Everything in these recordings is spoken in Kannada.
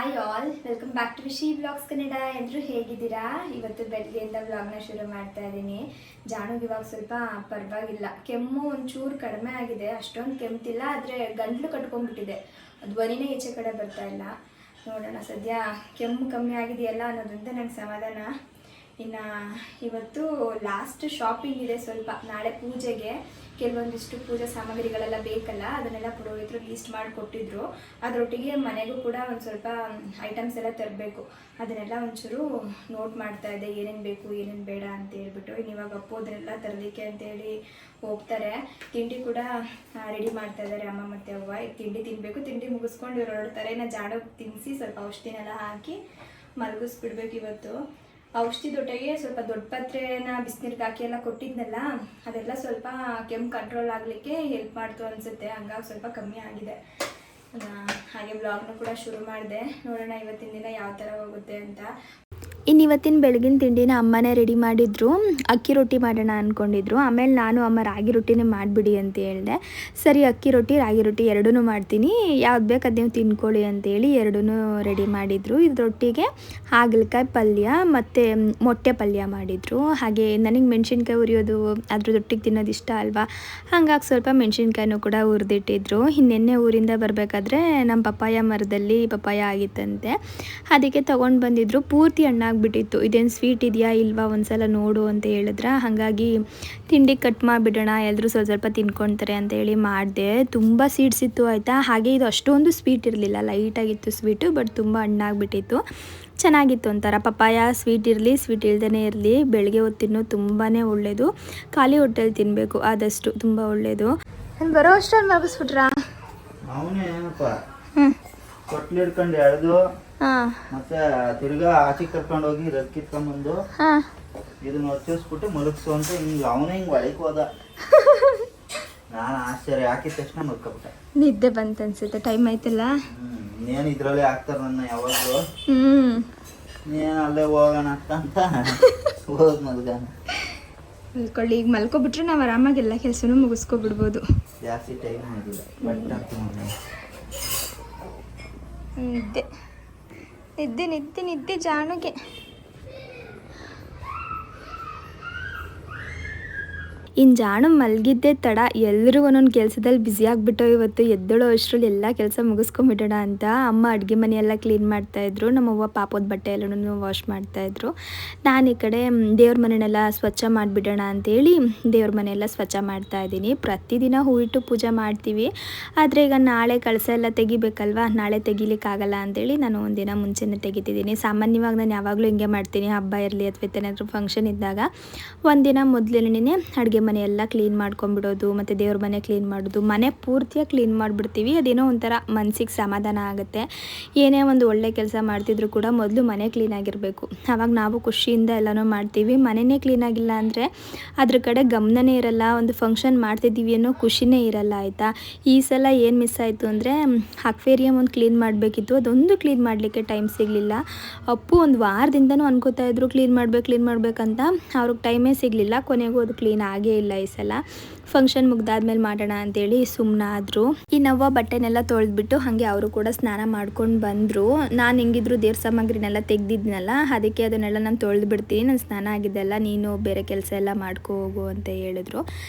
Hi all, welcome back to Vishi blogs Kannada. ಎಲ್ಲರೂ ಹೇಗಿದ್ದೀರಾ? ಇವತ್ತು ಬೆಳಗ್ಗೆಯಿಂದ ವ್ಲಾಗ್ನ ಶುರು ಮಾಡ್ತಾ ಇದ್ದೀನಿ. ಜಾನುಗೆ ಇವಾಗ ಸ್ವಲ್ಪ ಪರವಾಗಿಲ್ಲ, ಕೆಮ್ಮು ಒಂಚೂರು ಕಡಿಮೆ ಆಗಿದೆ, ಅಷ್ಟೊಂದು ಕೆಮ್ತಿಲ್ಲ, ಆದರೆ ಗಂಟ್ಲು ಕಟ್ಕೊಂಡ್ಬಿಟ್ಟಿದೆ, ಧ್ವನಿನೇ ಈಚೆ ಕಡೆ ಬರ್ತಾ ಇಲ್ಲ. ನೋಡೋಣ, ಸದ್ಯ ಕೆಮ್ಮು ಕಮ್ಮಿ ಆಗಿದೆಯಲ್ಲ ಅನ್ನೋದಂತೆ ನನಗೆ ಸಮಾಧಾನ. ಇನ್ನು ಇವತ್ತು ಲಾಸ್ಟ್ ಶಾಪಿಂಗ್ ಇದೆ ಸ್ವಲ್ಪ, ನಾಳೆ ಪೂಜೆಗೆ ಕೆಲವೊಂದಿಷ್ಟು ಪೂಜಾ ಸಾಮಗ್ರಿಗಳೆಲ್ಲ ಬೇಕಲ್ಲ, ಅದನ್ನೆಲ್ಲ ಪುರೋಹಿತರು ಲೀಸ್ಟ್ ಮಾಡಿ ಕೊಟ್ಟಿದ್ರು. ಅದರೊಟ್ಟಿಗೆ ಮನೆಗೂ ಕೂಡ ಒಂದು ಸ್ವಲ್ಪ ಐಟಮ್ಸ್ ಎಲ್ಲ ತರಬೇಕು, ಅದನ್ನೆಲ್ಲ ಒಂಚೂರು ನೋಟ್ ಮಾಡ್ತಾ ಇದ್ದೆ, ಏನೇನು ಬೇಕು ಏನೇನು ಬೇಡ ಅಂತ ಹೇಳ್ಬಿಟ್ಟು. ಇನ್ನು ಇವಾಗ ಅಪ್ಪು ಅದನ್ನೆಲ್ಲ ತರಲಿಕ್ಕೆ ಅಂತೇಳಿ ಹೋಗ್ತಾರೆ. ತಿಂಡಿ ಕೂಡ ರೆಡಿ ಮಾಡ್ತಾ ಇದ್ದಾರೆ ಅಮ್ಮ ಮತ್ತು ಅವ್ವ. ಈಗ ತಿಂಡಿ ತಿನ್ನಬೇಕು, ತಿಂಡಿ ಮುಗಿಸ್ಕೊಂಡು ಇವ್ರು ಹೊರಡ್ತಾರೆ. ಇನ್ನು ಜಾಡು ತಿನ್ನಿಸಿ ಸ್ವಲ್ಪ ಔಷಧಿನೆಲ್ಲ ಹಾಕಿ ಮಲಗಿಸ್ಬಿಡ್ಬೇಕು ಇವತ್ತು. ಔಷಧಿ ದೊಡ್ಡೆಗೆ ಸ್ವಲ್ಪ ದೊಡ್ಡ ಪತ್ರೆನ ಬಿಸಿನೀರಿಗೆ ಹಾಕಿ ಎಲ್ಲ ಕೊಟ್ಟಿದ್ನಲ್ಲ, ಅದೆಲ್ಲ ಸ್ವಲ್ಪ ಕೆಮ್ಮು ಕಂಟ್ರೋಲ್ ಆಗಲಿಕ್ಕೆ ಹೆಲ್ಪ್ ಮಾಡ್ತು ಅನಿಸುತ್ತೆ, ಹಂಗಾಗಿ ಸ್ವಲ್ಪ ಕಮ್ಮಿ ಆಗಿದೆ. ಹಾಗೆ ಬ್ಲಾಗ್ನ ಕೂಡ ಶುರು ಮಾಡಿದೆ. ನೋಡೋಣ ಇವತ್ತಿನ ದಿನ ಯಾವ ಥರ ಹೋಗುತ್ತೆ ಅಂತ. ಇನ್ನು ಇವತ್ತಿನ ಬೆಳಗಿನ ತಿಂಡಿನ ಅಮ್ಮನೇ ರೆಡಿ ಮಾಡಿದ್ರು, ಅಕ್ಕಿ ರೊಟ್ಟಿ ಮಾಡೋಣ ಅಂದ್ಕೊಂಡಿದ್ರು. ಆಮೇಲೆ ನಾನು ಅಮ್ಮ ರಾಗಿ ರೊಟ್ಟಿನೇ ಮಾಡಿಬಿಡಿ ಅಂತ ಹೇಳಿದೆ. ಸರಿ, ಅಕ್ಕಿ ರೊಟ್ಟಿ ರಾಗಿ ರೊಟ್ಟಿ ಎರಡೂ ಮಾಡ್ತೀನಿ, ಯಾವ್ದು ಬೇಕು ಅದು ನೀವು ತಿನ್ಕೊಳ್ಳಿ ಅಂತೇಳಿ ಎರಡೂ ರೆಡಿ ಮಾಡಿದರು. ಇದರೊಟ್ಟಿಗೆ ಹಾಗಲಕಾಯಿ ಪಲ್ಯ ಮತ್ತು ಮೊಟ್ಟೆ ಪಲ್ಯ ಮಾಡಿದರು. ಹಾಗೆ ನನಗೆ ಮೆಣಸಿನ್ಕಾಯಿ ಹುರಿಯೋದು ಅದ್ರದೊಟ್ಟಿಗೆ ತಿನ್ನೋದು ಇಷ್ಟ ಅಲ್ವಾ, ಹಾಗಾಗಿ ಸ್ವಲ್ಪ ಮೆಣಸಿನ್ಕಾಯಿನೂ ಕೂಡ ಹುರಿದಿಟ್ಟಿದ್ರು. ಇನ್ನೆನ್ನೆ ಊರಿಂದ ಬರಬೇಕಾದ್ರೆ ನಮ್ಮ ಪಪ್ಪಾಯ ಮರದಲ್ಲಿ ಪಪ್ಪಾಯ ಆಗಿತ್ತಂತೆ, ಅದಕ್ಕೆ ತೊಗೊಂಡು ಬಂದಿದ್ರು. ಪೂರ್ತಿ ಹಣ್ಣಾಗ್ಬಿಟ್ಟಿತ್ತು. ಇದೇನು ಸ್ವೀಟ್ ಇದೆಯಾ ಇಲ್ವಾ ಒಂದ್ಸಲ ನೋಡು ಅಂತ ಹೇಳಿದ್ರೆ, ಹಾಗಾಗಿ ತಿಂಡಿ ಕಟ್ ಮಾಡಿಬಿಡೋಣ, ಎಲ್ಲರೂ ಸ್ವಲ್ಪ ಸ್ವಲ್ಪ ತಿನ್ಕೊಳ್ತಾರೆ ಅಂತ ಹೇಳಿ ಮಾಡಿದೆ. ತುಂಬ ಸೀಡ್ಸ್ ಇತ್ತು ಆಯಿತಾ. ಹಾಗೆ ಇದು ಅಷ್ಟೊಂದು ಸ್ವೀಟ್ ಇರಲಿಲ್ಲ, ಲೈಟಾಗಿತ್ತು ಸ್ವೀಟು, ಬಟ್ ತುಂಬ ಹಣ್ಣಾಗ್ಬಿಟ್ಟಿತ್ತು. ಚೆನ್ನಾಗಿತ್ತು ಒಂಥರ. ಪಪ್ಪಾಯ ಸ್ವೀಟ್ ಇರಲಿ ಸ್ವೀಟ್ ಇಲ್ದೇ ಇರಲಿ, ಬೆಳಗ್ಗೆ ಹೊತ್ತು ತಿನ್ನೋದು ತುಂಬಾ ಒಳ್ಳೆಯದು. ಖಾಲಿ ಹೊಟ್ಟೆಲಿ ತಿನ್ನಬೇಕು, ಆದಷ್ಟು ತುಂಬ ಒಳ್ಳೆಯದು. ಬರೋ ಅಷ್ಟೊಂದು ಮಲಗಿಸ್ಬಿಟ್ರಾ? ಕೊಟ್ಲು ಹಿಡ್ಕೊಂಡು ಎಳೆದು ಮತ್ತೆ ತಿರ್ಗಾ ಆಚೆ ಕರ್ಕೊಂಡು ಹೋಗಿ ರಗ್ ಕಿತ್ಕೊಂಡ್ಬಂದು ಇದನ್ನ ಹೊಚ್ಚಿಸ್ಬಿಟ್ಟು ಮಲಗಿಸು ಅಂತ ಹಿಂಗೆ ಅವನೇ ಹಿಂಗೆ ಒಳಗೆ ಹೋದ. ನಾನು ಆಶ್ಚರ್ಯ, ಹಾಕಿದ ತಕ್ಷಣ ಮಲ್ಕೊಬಿಟ್ಟೆ. ನಿದ್ದೆ ಬಂತು ಅನ್ಸುತ್ತೆ, ಟೈಮ್ ಆಯ್ತಲ್ಲ. ಇನ್ನೇನು ಇದ್ರಲ್ಲೇ ಹಾಕ್ತಾರೆ ನನ್ನ ಯಾವಾಗಲೂ. ನೀನು ಅಲ್ಲೇ ಹೋಗೋಣ ಅಂತ ಹೋದ್ ಮಲ್ಗಾನ ಮಲ್ಕೊಳ್ಳಿ. ಈಗ ಮಲ್ಕೊಬಿಟ್ರೆ ನಾವು ಆರಾಮಾಗಿ ಎಲ್ಲ ಕೆಲಸನೂ ಮುಗಿಸ್ಕೊಬಿಡ್ಬೋದು. ಜಾಸ್ತಿ ಟೈಮ್ ಆಗಿಲ್ಲ, ಬಟ್ ನಿದ್ದೆ ನಿದ್ದೆ ನಿದ್ದೆ ನಿದ್ದೆ ಜಾನುಗೆ. ಇನ್ನು ಜಾನು ಮಲಗಿದ್ದೆ ತಡ, ಎಲ್ಲರೂ ಒಂದೊಂದು ಕೆಲಸದಲ್ಲಿ ಬ್ಯುಸಿ ಆಗಿಬಿಟ್ಟು ಇವತ್ತು. ಎದ್ದೇಳೋ ಅಷ್ಟರಲ್ಲಿ ಎಲ್ಲ ಕೆಲಸ ಮುಗಿಸ್ಕೊಂಬಿಡೋಣ ಅಂತ ಅಮ್ಮ ಅಡುಗೆ ಮನೆಯೆಲ್ಲ ಕ್ಲೀನ್ ಮಾಡ್ತಾಯಿದ್ರು, ನಮ್ಮವ್ವ ಪಾಪದ ಬಟ್ಟೆ ಎಲ್ಲನೂ ವಾಶ್ ಮಾಡ್ತಾಯಿದ್ರು. ನಾನು ಈ ಕಡೆ ದೇವ್ರ ಮನೆಯೆಲ್ಲ ಸ್ವಚ್ಛ ಮಾಡಿಬಿಡೋಣ ಅಂತೇಳಿ ದೇವ್ರ ಮನೆಯೆಲ್ಲ ಸ್ವಚ್ಛ ಮಾಡ್ತಾಯಿದ್ದೀನಿ. ಪ್ರತಿದಿನ ಹೂ ಇಟ್ಟು ಪೂಜೆ ಮಾಡ್ತೀವಿ, ಆದರೆ ಈಗ ನಾಳೆ ಕಳಸ ಎಲ್ಲ ತೆಗಿಬೇಕಲ್ವ, ನಾಳೆ ತೆಗಿಲಿಕ್ಕಾಗಲ್ಲ ಅಂತೇಳಿ ನಾನು ಒಂದಿನ ಮುಂಚೆನೇ ತೆಗಿತಿದ್ದೀನಿ. ಸಾಮಾನ್ಯವಾಗಿ ನಾನು ಯಾವಾಗಲೂ ಹಿಂಗೆ ಮಾಡ್ತೀನಿ, ಹಬ್ಬ ಇರಲಿ ಅಥವಾ ಏನಾದರೂ ಫಂಕ್ಷನ್ ಇದ್ದಾಗ ಒಂದಿನ ಮೊದಲೇನೇ ಅಡುಗೆ ಮನೆಯೆಲ್ಲ ಕ್ಲೀನ್ ಮಾಡ್ಕೊಂಡ್ಬಿಡೋದು, ಮತ್ತು ದೇವ್ರ ಮನೆ ಕ್ಲೀನ್ ಮಾಡೋದು, ಮನೆ ಪೂರ್ತಿಯಾಗಿ ಕ್ಲೀನ್ ಮಾಡಿಬಿಡ್ತೀವಿ. ಅದೇನೋ ಒಂಥರ ಮನಸ್ಸಿಗೆ ಸಮಾಧಾನ ಆಗುತ್ತೆ. ಏನೇ ಒಂದು ಒಳ್ಳೆ ಕೆಲಸ ಮಾಡ್ತಿದ್ರು ಕೂಡ ಮೊದಲು ಮನೆ ಕ್ಲೀನಾಗಿರಬೇಕು, ಆವಾಗ ನಾವು ಖುಷಿಯಿಂದ ಎಲ್ಲನೂ ಮಾಡ್ತೀವಿ. ಮನೆಯೇ ಕ್ಲೀನಾಗಿಲ್ಲ ಅಂದರೆ ಅದ್ರ ಕಡೆ ಗಮನನೇ ಇರಲ್ಲ, ಒಂದು ಫಂಕ್ಷನ್ ಮಾಡ್ತಿದ್ದೀವಿ ಅನ್ನೋ ಖುಷಿನೇ ಇರಲ್ಲ ಆಯಿತಾ. ಈ ಸಲ ಏನು ಮಿಸ್ ಆಯಿತು ಅಂದರೆ ಅಕ್ವೇರಿಯಮ್ ಒಂದು ಕ್ಲೀನ್ ಮಾಡಬೇಕಿತ್ತು, ಅದೊಂದು ಕ್ಲೀನ್ ಮಾಡಲಿಕ್ಕೆ ಟೈಮ್ ಸಿಗಲಿಲ್ಲ. ಅಪ್ಪು ಒಂದು ವಾರದಿಂದನೂ ಅನ್ಕೋತಾ ಇದ್ರು ಕ್ಲೀನ್ ಮಾಡಬೇಕಂತ, ಅವ್ರಿಗೆ ಟೈಮೇ ಸಿಗಲಿಲ್ಲ. ಕೊನೆಗೂ ಅದು ಕ್ಲೀನ್ ಆಗೇ ಇಲ್ಲ ಈ ಸಲ. ಫಂಕ್ಷನ್ ಮುಗ್ದಾದ್ಮೇಲೆ ಮಾಡೋಣ ಅಂತೇಳಿ ಸುಮ್ಮನಾದ್ರು. ಈ ನವ್ವ ಬಟ್ಟೆನೆಲ್ಲ ತೊಳೆದ್ಬಿಟ್ಟು ಹಾಗೆ ಅವರು ಕೂಡ ಸ್ನಾನ ಮಾಡ್ಕೊಂಡು ಬಂದರು. ನಾನು ಹೆಂಗಿದ್ರು ದೇವ್ರ ಸಾಮಗ್ರಿನೆಲ್ಲ ತೆಗ್ದಿದ್ನಲ್ಲ, ಅದಕ್ಕೆ ಅದನ್ನೆಲ್ಲ ನಾನು ತೊಳೆದು ಬಿಡ್ತೀನಿ, ನಾನು ಸ್ನಾನ ಆಗಿದ್ದೆಲ್ಲ, ನೀನು ಬೇರೆ ಕೆಲಸ ಎಲ್ಲ ಮಾಡ್ಕೊ ಹೋಗು ಅಂತ ಹೇಳಿದ್ರು.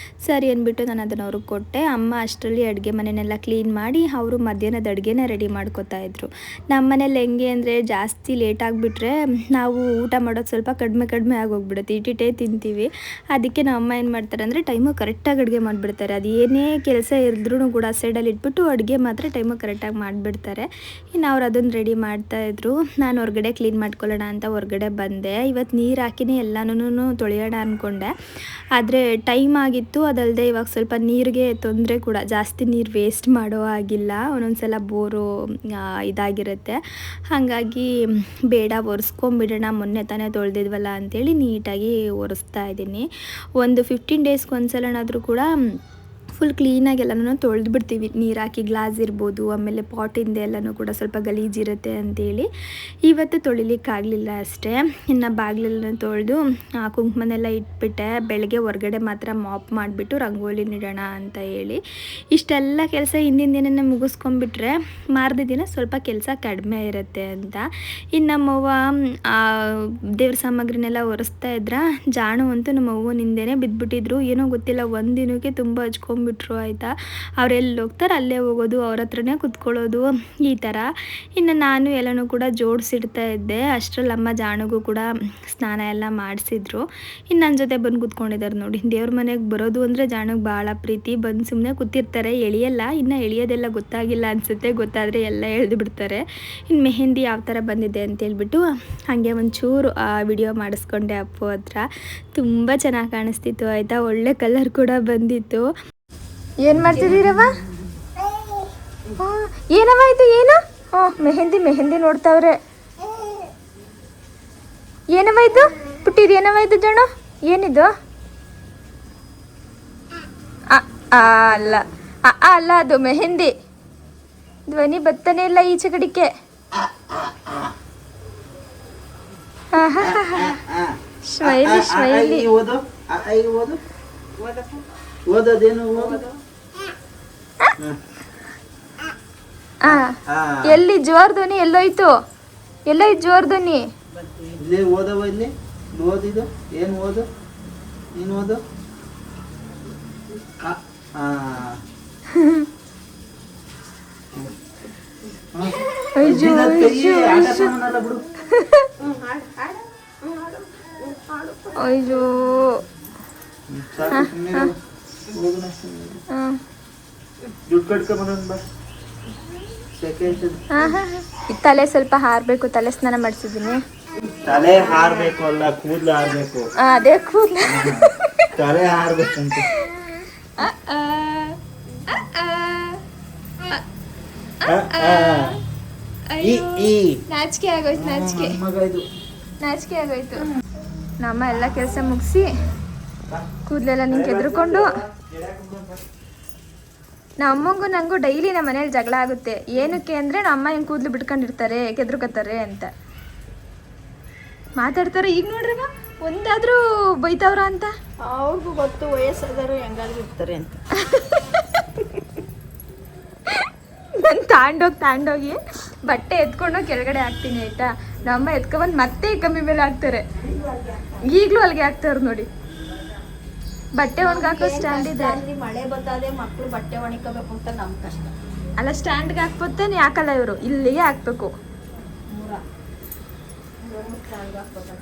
ಸರಿ ಅಂದ್ಬಿಟ್ಟು ನಾನು ಅದನ್ನು ಅವ್ರಿಗೆ ಕೊಟ್ಟೆ. ಅಮ್ಮ ಅಷ್ಟರಲ್ಲಿ ಅಡುಗೆ ಮನೆಯೆಲ್ಲ ಕ್ಲೀನ್ ಮಾಡಿ ಅವರು ಮಧ್ಯಾಹ್ನದ ಅಡುಗೆನ ರೆಡಿ ಮಾಡ್ಕೋತಾ ಇದ್ರು. ನಮ್ಮ ಮನೇಲಿ ಹೆಂಗೆ ಅಂದರೆ ಜಾಸ್ತಿ ಲೇಟ್ ಆಗಿಬಿಟ್ರೆ ನಾವು ಊಟ ಮಾಡೋದು ಸ್ವಲ್ಪ ಕಡಿಮೆ ಆಗೋಗ್ಬಿಡುತ್ತೆ, ಇಟ್ಟಿಟ್ಟೇ ತಿಂತೀವಿ. ಅದಕ್ಕೆ ನಮ್ಮ ಅಮ್ಮ ಏನು ಮಾಡ್ತಾರೆ ಅಂದರೆ ಟೈಮು ಕರೆಕ್ಟಾಗಿ ಅಡುಗೆ ಮಾಡಿಬಿಡ್ತಾರೆ. ಅದು ಏನೇ ಕೆಲಸ ಇದ್ರೂ ಕೂಡ ಸೈಡಲ್ಲಿ ಇಟ್ಬಿಟ್ಟು ಅಡುಗೆ ಮಾತ್ರ ಟೈಮು ಕರೆಕ್ಟಾಗಿ ಮಾಡಿಬಿಡ್ತಾರೆ. ಇನ್ನು ಅವ್ರು ಅದನ್ನು ರೆಡಿ ಮಾಡ್ತಾಯಿದ್ರು. ನಾನು ಹೊರಗಡೆ ಕ್ಲೀನ್ ಮಾಡ್ಕೊಳ್ಳೋಣ ಅಂತ ಹೊರಗಡೆ ಬಂದೆ. ಇವತ್ತು ನೀರು ಹಾಕಿನೇ ಎಲ್ಲನೂ ತೊಳೆಯೋಣ ಅಂದ್ಕೊಂಡೆ, ಆದರೆ ಟೈಮ್ ಆಗಿತ್ತು. ಅದಲ್ಲದೆ ಇವಾಗ ಸ್ವಲ್ಪ ನೀರಿಗೆ ತೊಂದರೆ ಕೂಡ, ಜಾಸ್ತಿ ನೀರು ವೇಸ್ಟ್ ಮಾಡೋ ಆಗಿಲ್ಲ, ಒಂದೊಂದು ಸಲ ಬೋರು ಇದಾಗಿರುತ್ತೆ. ಹಾಗಾಗಿ ಬೇಡ, ಒರೆಸ್ಕೊಂಬಿಡೋಣ, ಮೊನ್ನೆ ತಾನೇ ತೊಳೆದಿದ್ವಲ್ಲ ಅಂಥೇಳಿ ನೀಟಾಗಿ ಒರೆಸ್ತಾ ಇದ್ದೀನಿ. ಒಂದು 15 ಡೇಸ್ಗೆ ಒಂದ್ಸಲನಾದರೂ ಕೂಡ ಫುಲ್ ಕ್ಲೀನಾಗಿ ಎಲ್ಲನೂ ತೊಳೆದು ಬಿಡ್ತೀವಿ, ನೀರು ಹಾಕಿ ಗ್ಲಾಸ್ ಇರ್ಬೋದು, ಆಮೇಲೆ ಪಾಟಿಂದ ಎಲ್ಲನೂ ಕೂಡ ಸ್ವಲ್ಪ ಗಲೀಜಿರುತ್ತೆ ಅಂತೇಳಿ ಇವತ್ತು ತೊಳಿಲಿಕ್ಕಾಗಲಿಲ್ಲ ಅಷ್ಟೇ. ಇನ್ನು ಬಾಗಿಲೆಲ್ಲ ತೊಳೆದು ಕುಂಕುಮನೆಲ್ಲ ಇಟ್ಬಿಟ್ಟೆ. ಬೆಳಗ್ಗೆ ಹೊರಗಡೆ ಮಾತ್ರ ಮಾಪ್ ಮಾಡಿಬಿಟ್ಟು ರಂಗೋಲಿ ನೀಡೋಣ ಅಂತ ಹೇಳಿ ಇಷ್ಟೆಲ್ಲ ಕೆಲಸ ಹಿಂದಿನ ದಿನನೇ ಮುಗಿಸ್ಕೊಂಡ್ಬಿಟ್ರೆ ಮಾರನೇ ದಿನ ಸ್ವಲ್ಪ ಕೆಲಸ ಕಡಿಮೆ ಇರುತ್ತೆ ಅಂತ. ಇನ್ನು ನಮ್ಮವ್ವ ದೇವ್ರ ಸಾಮಗ್ರಿನೆಲ್ಲ ಒರೆಸ್ತಾ ಇದ್ರೆ ಜಾಣು ಅಂತೂ ನಮ್ಮ ಅವ್ವನ ಹಿಂದೆನೇ ಬಿದ್ದುಬಿಟ್ಟಿದ್ರು. ಏನೋ ಗೊತ್ತಿಲ್ಲ, ಒಂದು ದಿನಕ್ಕೆ ತುಂಬ ಹಚ್ಕೊಂಡ್ಬಿಟ್ರು ಆಯಿತಾ. ಅವ್ರೆಲ್ಲಿ ಹೋಗ್ತಾರೆ ಅಲ್ಲೇ ಹೋಗೋದು, ಅವ್ರ ಹತ್ರನೇ ಕುತ್ಕೊಳ್ಳೋದು ಈ ಥರ. ಇನ್ನು ನಾನು ಎಲ್ಲನೂ ಕೂಡ ಜೋಡಿಸಿಡ್ತಾ ಇದ್ದೆ. ಅಷ್ಟರಲ್ಲಿ ಅಮ್ಮ ಜಾಣಗೂ ಕೂಡ ಸ್ನಾನ ಎಲ್ಲ ಮಾಡಿಸಿದ್ರು. ಇನ್ನು ನನ್ನ ಜೊತೆ ಬಂದು ಕೂತ್ಕೊಂಡಿದ್ದಾರೆ ನೋಡಿ. ದೇವ್ರ ಮನೆಗೆ ಬರೋದು ಅಂದರೆ ಜಾಣಗೆ ಭಾಳ ಪ್ರೀತಿ. ಬಂದು ಸುಮ್ಮನೆ ಕೂತಿರ್ತಾರೆ, ಎಳಿಯಲ್ಲ. ಇನ್ನು ಎಳಿಯೋದೆಲ್ಲ ಗೊತ್ತಾಗಿಲ್ಲ ಅನಿಸುತ್ತೆ, ಗೊತ್ತಾದರೆ ಎಲ್ಲ ಎಳೆದು ಬಿಡ್ತಾರೆ. ಇನ್ನು ಮೆಹಂದಿ ಯಾವ ಥರ ಬಂದಿದೆ ಅಂತೇಳ್ಬಿಟ್ಟು ಹಾಗೆ ಒಂಚೂರು ವಿಡಿಯೋ ಮಾಡಿಸ್ಕೊಂಡೆ ಅಪ್ಪು ಹತ್ರ. ತುಂಬ ಚೆನ್ನಾಗಿ ಕಾಣಿಸ್ತಿತ್ತು ಆಯಿತಾ, ಒಳ್ಳೆ ಕಲರ್ ಕೂಡ ಬಂದಿತ್ತು. ಏನು ಮಾಡ್ತಿದ್ದೀರವ? ಏನವ ಇದು? ಏನು? ಮೆಹಂದಿ ನೋಡ್ತಾವ್ರೆ. ಏನವ ಇದು ಪುಟ್ಟಿದು? ಏನವ ಇದು ಜಾಣು? ಏನಿದು? ಅಲ್ಲ ಅಲ್ಲ, ಅದು ಮೆಹಂದಿ. ಧ್ವನಿ ಬತ್ತನೇ ಇಲ್ಲ ಈಚೆ ಕಡಿಕೆ. ಸ್ಮೈಲಿ ಎಲ್ಲಿ ಜೋರ್ ಧ್ವನಿ? ಎಲ್ಲೋಯ್ತು ಜೋರ್ ಧ್ವನಿ? ಅಯ್ಯೋ ತಲೆ ಸ್ವಲ್ಪ ಹಾರಬೇಕು, ತಲೆ ಸ್ನಾನ ಮಾಡಿಸಿದ್ದೀನಿ. ತಲೆ ಹಾರಬೇಕು ಅಲ್ಲ, ಕೂದಲು ಹಾರಬೇಕು. ಅದೇ ಕೂದಲು ತಲೆ ಹಾರಬೇಕಂತ. ನಾಚಿಕೆ ಆಗೋಯ್ತು. ನಮ್ಮ ಎಲ್ಲ ಕೆಲಸ ಮುಗಿಸಿ ಕೂದಲೆಲ್ಲ ನಿಂಗೆ ಎದ್ರುಕೊಂಡು, ನಮ್ಮ ಅಮ್ಮಂಗೂ ನನಗೂ ಡೈಲಿ ನಮ್ಮ ಮನೇಲಿ ಜಗಳ ಆಗುತ್ತೆ. ಏನಕ್ಕೆ ಅಂದರೆ ನಮ್ಮ ಅಮ್ಮ ಹಿಂಗೆ ಕೂದಲು ಬಿಟ್ಕೊಂಡಿರ್ತಾರೆ, ಕೆದ್ರುಕತ್ತಾರೆ ಅಂತ ಮಾತಾಡ್ತಾರೆ. ಈಗ ನೋಡ್ರವ ಒಂದಾದ್ರೂ ಬೈತವ್ರ ಅಂತ ಅವ್ರಿಗೂ ಗೊತ್ತು, ವಯಸ್ಸಾದರು ಹೆಂಗಾದ್ರೂ ಇರ್ತಾರೆ ಅಂತ. ನಾನು ತಾಂಡೋಗಿ ಬಟ್ಟೆ ಎತ್ಕೊಂಡೋಗಿ ಕೆಳಗಡೆ ಹಾಕ್ತೀನಿ ಆಯ್ತಾ. ನಮ್ಮಮ್ಮ ಎತ್ಕೊಬಂದು ಮತ್ತೆ ಕಮ್ಮಿ ಮೇಲೆ ಹಾಕ್ತಾರೆ. ಈಗಲೂ ಅಲ್ಲಿಗೆ ಹಾಕ್ತಾರೆ ನೋಡಿ. ಬಟ್ಟೆ ಒಣಗಾಕೋ ಸ್ಟ್ಯಾಂಡ್ ಇದೆ. ಮಳೆ ಬರ್ತದೆ, ಮಕ್ಕಳು ಬಟ್ಟೆ ಒಣಕೋಬೇಕು ಅಂತ ನಮ್ ಕಷ್ಟ ಅಲ್ಲ. ಸ್ಟ್ಯಾಂಡ್ಗೆ ಹಾಕ್ಬೋತಾನೆ ಹಾಕಲ್ಲ ಇವರು, ಇಲ್ಲಿಗೆ ಹಾಕ್ಬೇಕು.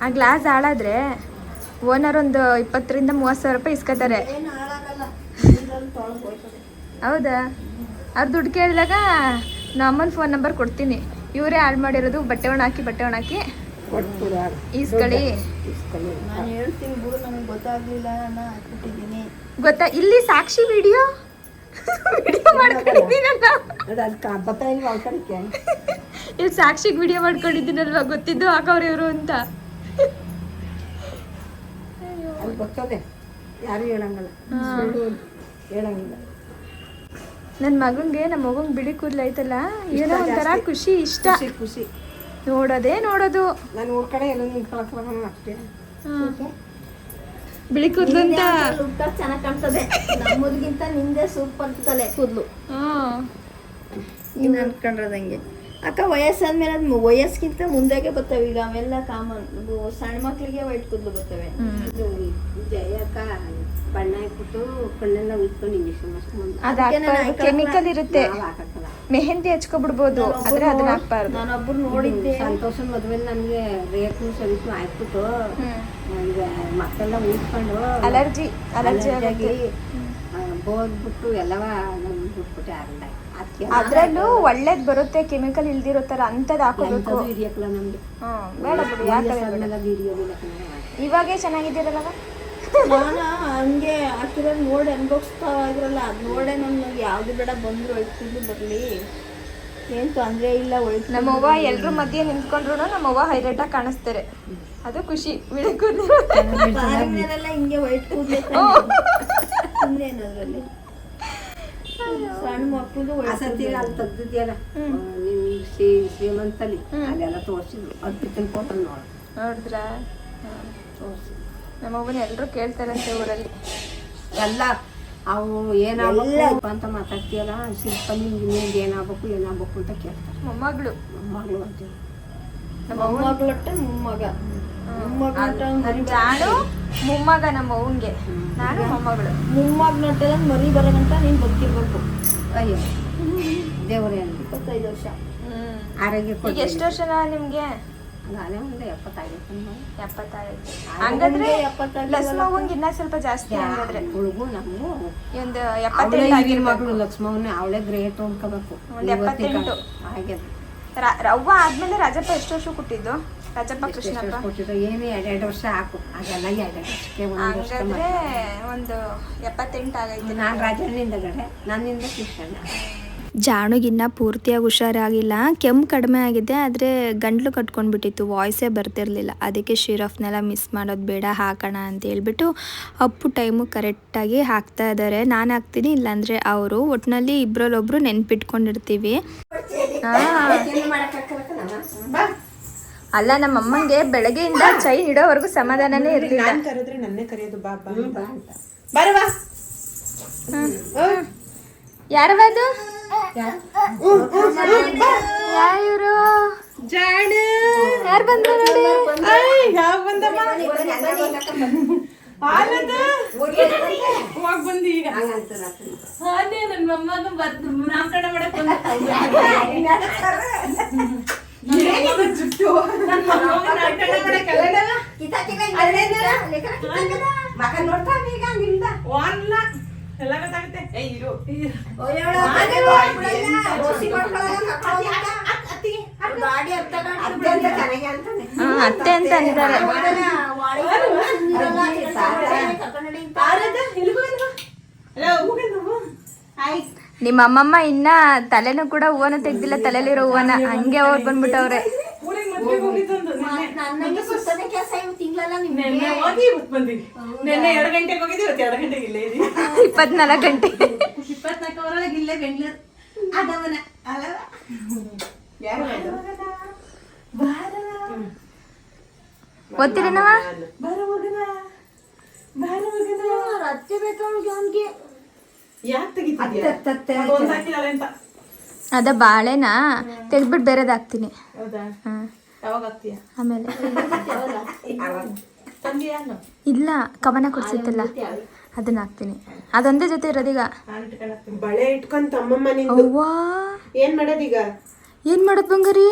ಆ ಗ್ಲಾಸ್ ಹಾಳಾದ್ರೆ ಓನರ್ ಒಂದು 20,000-30,000 ರೂಪಾಯಿ ಇಸ್ಕೊತಾರೆ. ಹೌದಾ? ಅವ್ರು ದುಡ್ಡು ಕೇಳಿದಾಗ ನಮ್ಮ ಅಮ್ಮನ ಫೋನ್ ನಂಬರ್ ಕೊಡ್ತೀನಿ. ಇವರೇ ಹಾಳು ಮಾಡಿರೋದು, ಬಟ್ಟೆ ಒಣಹಾಕಿ ಈಸ್ಕೊಳ್ಳಿ. ನಾನು ಹೇಳ್ತೀನಿ ಬಿಡು, ನನಗೆ ಗೊತ್ತಾಗ್ಲಿಲ್ಲ, ನಾನು ಹಾಕ್ಬಿಟ್ಟಿದ್ದೀನಿ. ಗೊತ್ತಾ? ಇಲ್ಲಿ ಸಾಕ್ಷಿ ವಿಡಿಯೋ ಮಾಡ್ಕೊಂಡಿದ್ದೀನಲ್ಲ. ಇಲ್ಲಿ ಸಾಕ್ಷಿಗೆ ವಿಡಿಯೋ ಮಾಡ್ಕೊಂಡಿದ್ದೀನಲ್ವಾ, ಗೊತ್ತಿದ್ದು ಹಾಕವ್ರು ಇವರು ಅಂತ. ಗೊತ್ತದೆ, ಯಾರು ಹೇಳಂಗಿಲ್ಲ. ನನ್ನ ಮಗಂಗೆ, ನಮ್ಮ ಮಗಂಗೆ ಬಿಳಿ ಕೂದಲು ಐತಲ್ಲ, ಏನೋ ಒಂಥರ ಖುಷಿ, ಇಷ್ಟ. ನೋಡೋದು ನಾನು ಊರ್ ಕಡೆ ಎಲ್ಲ ಅಷ್ಟೇ. ಬಿಳಿ ಕೂದಲು ಅಂತ ಚೆನ್ನಾಗಿ ಕಾಣ್ತದೆ. ನಮ್ಮದ್ಗಿಂತ ನಿಂದೆ ಸೂಪರ್ ತಲೆ ಕೂದಲು. ನೀನು ಅನ್ಕೊಂಡ್ರದಂಗೆ ಅಕ್ಕ. ವಯಸ್ಸಾದ್ಮೇಲೆ ಅದು ವಯಸ್ಸಿಗಿಂತ ಮುಂದಾಗೆ ಬರ್ತವೆ. ಈಗ ಅವೆಲ್ಲ ಕಾಮನ್. ಸಣ್ಣ ಮಕ್ಳಿಗೆ ವೈಟ್ ಕೂದಲು ಬರ್ತವೆ. ಜಯಕ್ಕ ಬಣ್ಣ ಹಾಕ್ಬಿಟ್ಟು ಕಣ್ಣೆಲ್ಲ ಉಳ್ಕೊಂಡು ಇಂಜೆಕ್ಷನ್ ಕೆಮಿಕಲ್ ಇರುತ್ತೆ. ಮೆಹಂದಿ ಹಚ್ಕೊಬಿಡ್ಬೋದು, ಆದ್ರೆ ಅದನ್ನ ಹಾಕ್ಬಾರ್ದು. ನಾನೊಬ್ರು ನೋಡಿದ್ದೆ, ಸಂತೋಷನ್ ಮದ್ವೆಲಿ ನನ್ಗೆ ರೇಕು ಸರಿಸು ಹಾಕ್ಬಿಟ್ಟು ಮತ್ತೆಲ್ಲ ಉಳ್ಕೊಂಡು ಅಲರ್ಜಿ ಆಗಿ ಬೋದ್ಬಿಟ್ಟು ಎಲ್ಲವ ಬಿಟ್ಬಿಟ್ಟೆ ಆಗಲ್ಲ. ಅದ್ರಲ್ಲೂ ಒಳ್ಳೇದ್ ಬರುತ್ತೆ, ಕೆಮಿಕಲ್ ಇಲ್ದಿರೋ ತರ ಅಂತದ್ ಹಾಕೋಬೇಕು. ಹಿಡಿಯಕ್ಕಲ್ಲ ನಮ್ಗೆ. ಬೇಡ ಬಿಡಿ, ಇವಾಗೇ ಚೆನ್ನಾಗಿದ್ದೀರಲ್ಲ. ನಾನು ಹಂಗೆ ಹಾಕಿರೋದು ನೋಡಿ ಅನ್ಭವಿಸ್ತಾ ಇದ್ರಲ್ಲ, ಅದು ನೋಡೇ ನಮ್ಗೆ ಯಾವ್ದು ಬೇಡ ಬಂದ್ರು ಒಳ್ತಿದ್ದು ಬರ್ಲಿ, ಏನ್ ತೊಂದ್ರೆ ಇಲ್ಲ. ಒಳ್ಳೆ ನಮ್ಮವ್ವ ಎಲ್ರ ಮಧ್ಯೆ ನಿಂತ್ಕೊಂಡ್ರು ನಮ್ಮವ್ವ ಹೈಲೈಟ್ ಆಗಿ ಕಾಣಿಸ್ತಾರೆ, ಅದು ಖುಷಿ. ಬಿಳಿ ಕೂದಲು ಹಿಂಗೆ ವೈಟ್ ಕೂದಲು ಏನಾದ್ರಲ್ಲಿ ಸಣ್ಣ ಮಕ್ಕಳು ಆ ಸತಿ ಅಲ್ಲಿ ತೆಗ್ದಿದ್ಯಲ್ಲ ಶ್ರೀಮಂತಲ್ಲಿ ಅದೆಲ್ಲ ತೋರಿಸಿದ್ರು ಅದು ತಿನ್ಕೊಂಡು ನೋಡಿದ್ರಾ? ತೋರಿಸಿದ್ರು. ನಮ್ಮವ್ವನ ಎಲ್ಲರೂ ಕೇಳ್ತಾರಂತೆ ಊರಲ್ಲಿ. ಎಲ್ಲ ಅವು ಏನಾಗಬೇಕು ಅಂತ ಮಾತಾಡ್ತೀಯಲ್ಲ, ಶಿಲ್ಪ ನಿಮ್ಗೆ ಏನಾಗಬೇಕು ಅಂತ ಕೇಳ್ತಾರೆ. ಮೊಮ್ಮಗಳು ಮಗಳು ಅಂತೀವಿ. ಮೊಮ್ಮಗಳೊಟ್ಟೆ ಮೊಮ್ಮಗ. ನನ್ ಜಾಡು ಮೊಮ್ಮಗ ನಮ್ಮ ಅವ್ವನ್ಗೆ, ನಾನು ಮೊಮ್ಮಗಳು. ಮೊಮ್ಮಗನೊಟ್ಟೆ ಮರಿ ಬರೋಗಂಟ ನೀನು ಬದುಕಿರ್ಬೇಕು. ಅಯ್ಯೋ ದೇವರೇ ಅಂತ 25 ವರ್ಷ. ಆರೋಗ್ಯ ಈಗ ಎಷ್ಟು ವರ್ಷನ ನಿಮ್ಗೆ? ನಾನೇ ಒಂದು 75 75. ಹಂಗಾದ್ರೆ 75 ಲಕ್ಷ್ಮವ್ವಂಗೆ ಇನ್ನ ಸ್ವಲ್ಪ ಜಾಸ್ತಿ. ಹಂಗಾದ್ರೆ ಹುಡುಗು ನಮಗೂ ಒಂದು ಅವಳೇ 78 ಆಗಿನ ಮಗಳು ಲಕ್ಷ್ಮವ್ವನೇ, ಅವಳೇ ಗ್ರೇಟ್ ಅನ್ಕೋಬೇಕು. ಒಂದು 78. ಹಾಗೆ ಅವ್ವ ಆದ್ಮೇಲೆ ರಾಜಪ್ಪ ಎಷ್ಟು ವರ್ಷ ಕೊಟ್ಟಿದ್ದು? ರಾಜಪ್ಪ ಕೃಷ್ಣಪ್ಪ ಕೊಟ್ಟಿದ್ರು ಏನು 2 ವರ್ಷ ಹಾಕು, ಅದೆಲ್ಲ 2 ವರ್ಷಕ್ಕೆ ಒಂದು ವರ್ಷ. ಹಂಗಾದ್ರೆ ಒಂದು 78 ಆಗೈತೆ. ನಾನು ರಾಜನಿಂದ ಗಡೆ, ನನ್ನಿಂದ ಕೃಷ್ಣನ. ಜಾಣುಗಿನ್ನ ಪೂರ್ತಿಯಾಗಿ ಹುಷಾರಾಗಿಲ್ಲ, ಕೆಮ್ಮು ಕಡಿಮೆ ಆಗಿದೆ, ಆದರೆ ಗಂಟ್ಲು ಕಟ್ಕೊಂಡ್ಬಿಟ್ಟಿತ್ತು, ವಾಯ್ಸೇ ಬರ್ತಿರ್ಲಿಲ್ಲ. ಅದಕ್ಕೆ ಶಿರಫ್ನೆಲ್ಲ ಮಿಸ್ ಮಾಡೋದು ಬೇಡ, ಹಾಕೋಣ ಅಂತ ಹೇಳ್ಬಿಟ್ಟು ಅಪ್ಪು ಟೈಮು ಕರೆಕ್ಟಾಗಿ ಹಾಕ್ತಾ ಇದ್ದಾರೆ. ನಾನು ಹಾಕ್ತೀನಿ, ಇಲ್ಲಾಂದರೆ ಅವರು. ಒಟ್ಟಿನಲ್ಲಿ ಇಬ್ಬರಲ್ಲೊಬ್ರು ನೆನ್ಪಿಟ್ಕೊಂಡಿರ್ತೀವಿ. ಅಲ್ಲ, ನಮ್ಮ ಅಮ್ಮಂಗೆ ಬೆಳಗ್ಗೆಯಿಂದ ಚೈ ಇಡೋವರೆಗೂ ಸಮಾಧಾನನೇ ಇರಲಿಲ್ಲ. ಕರೆದ್ರೆ ನನ್ನೇ ಕರೆಯೋದು ಬಾ ಬಾ ಅಂತ. ಬರವಾ ಯಾರವದು? ಯಾರು ಜಾಡು ಯಾರು ಬಂದ್ರು ನೋಡಿ. ಯಾವ ಬಂದಮ್ಮ ಹಾಲದ ಹೋಗ್ ಬಂದಿ ಈಗ. ಅದೇ ನನ್ನ ಮೊಮ್ಮಗ ಬರ್ತು ನಾಮಕರಣ ಮಾಡಕ್ ಬಂದ. ಜುಟ್ಟು ನನ್ನ ಮೊಮ್ಮಗ ನಾಮಕರಣ ಮಾಡಕ್ ಅಲ್ಲದಲ್ಲ ವಾನ್ಲ ಎಲ್ಲ ಗೊತ್ತಾಗುತ್ತೆ. ಇರು ಅತ್ತೆ ಅಂತ ಅಂದಿದ್ದಾರೆ. ನಿಮ್ಮ ಅಮ್ಮಮ್ಮ ಇನ್ನ ತಲೆನೂ ಕೂಡ ಹೂವನ ತೆಗ್ದಿಲ್ಲ, ತಲೆಲಿರೋ ಹೂವನ ಹಂಗೆ ಅವ್ರು ಬಂದ್ಬಿಟ್ಟವ್ರೆ. ನೆನ್ನೆ ಹೋಗಿ ಇವತ್ತು ಬಂದಿವಿ. ನೆನ್ನೆ 2 ಗಂಟೆಗೆ ಹೋಗಿದ್ವಿ, ಇವತ್ತು 2 ಗಂಟೆಗೆ ಇಲ್ಲೇ ಇದೀವಿ. 24 ಗಂಟೆ 24 ಅವರೊಳಗೆ ಇಲ್ಲೇ ಬೆಂಗಳೂರು ಅದವನ ಅಲವ ಯಾರು ಓದ್ತೀರೇನವ? ಬಾರ ಹೋಗನ ಬಾರ ಹೋಗನ ಅತ್ತೆ ಬೇಕಾಗಿ ಅವನಿಗೆ ಯಾಕೆ ತೆಗಿತಿದ್ಯಾ? ಒಂದು ಹಾಕಿದಾಳೆ ಅಂತ. ಅದ ಬಾಳೆನ ತೆಗ್ದ್ಬಿಟ್ಟು ಬೇರೆದ್ ಹಾಕ್ತೀನಿ. ಹೌದಾ? ಯಾವಾಗ ಹಾಕ್ತೀಯ? ಆಮೇಲೆ ತಂದಿಯಾನು ಇಲ್ಲ, ಕವನ ಕೊಡ್ಸಿತ್ತಲ್ಲ ಅದನ್ನ ಹಾಕ್ತೀನಿ. ಅದೊಂದೇ ಜೊತೆ ಇರೋದೀಗ. ಬಳೆ ಇಟ್ಕೊಂಡ್ ತಮ್ಮಮ್ಮ ನಿಂದು. ಅವ್ವಾ, ಏನ್ ಮಾಡೋದೀಗ? ಏನ್ ಮಾಡೋದ್ ಬಂಗಾರಿ?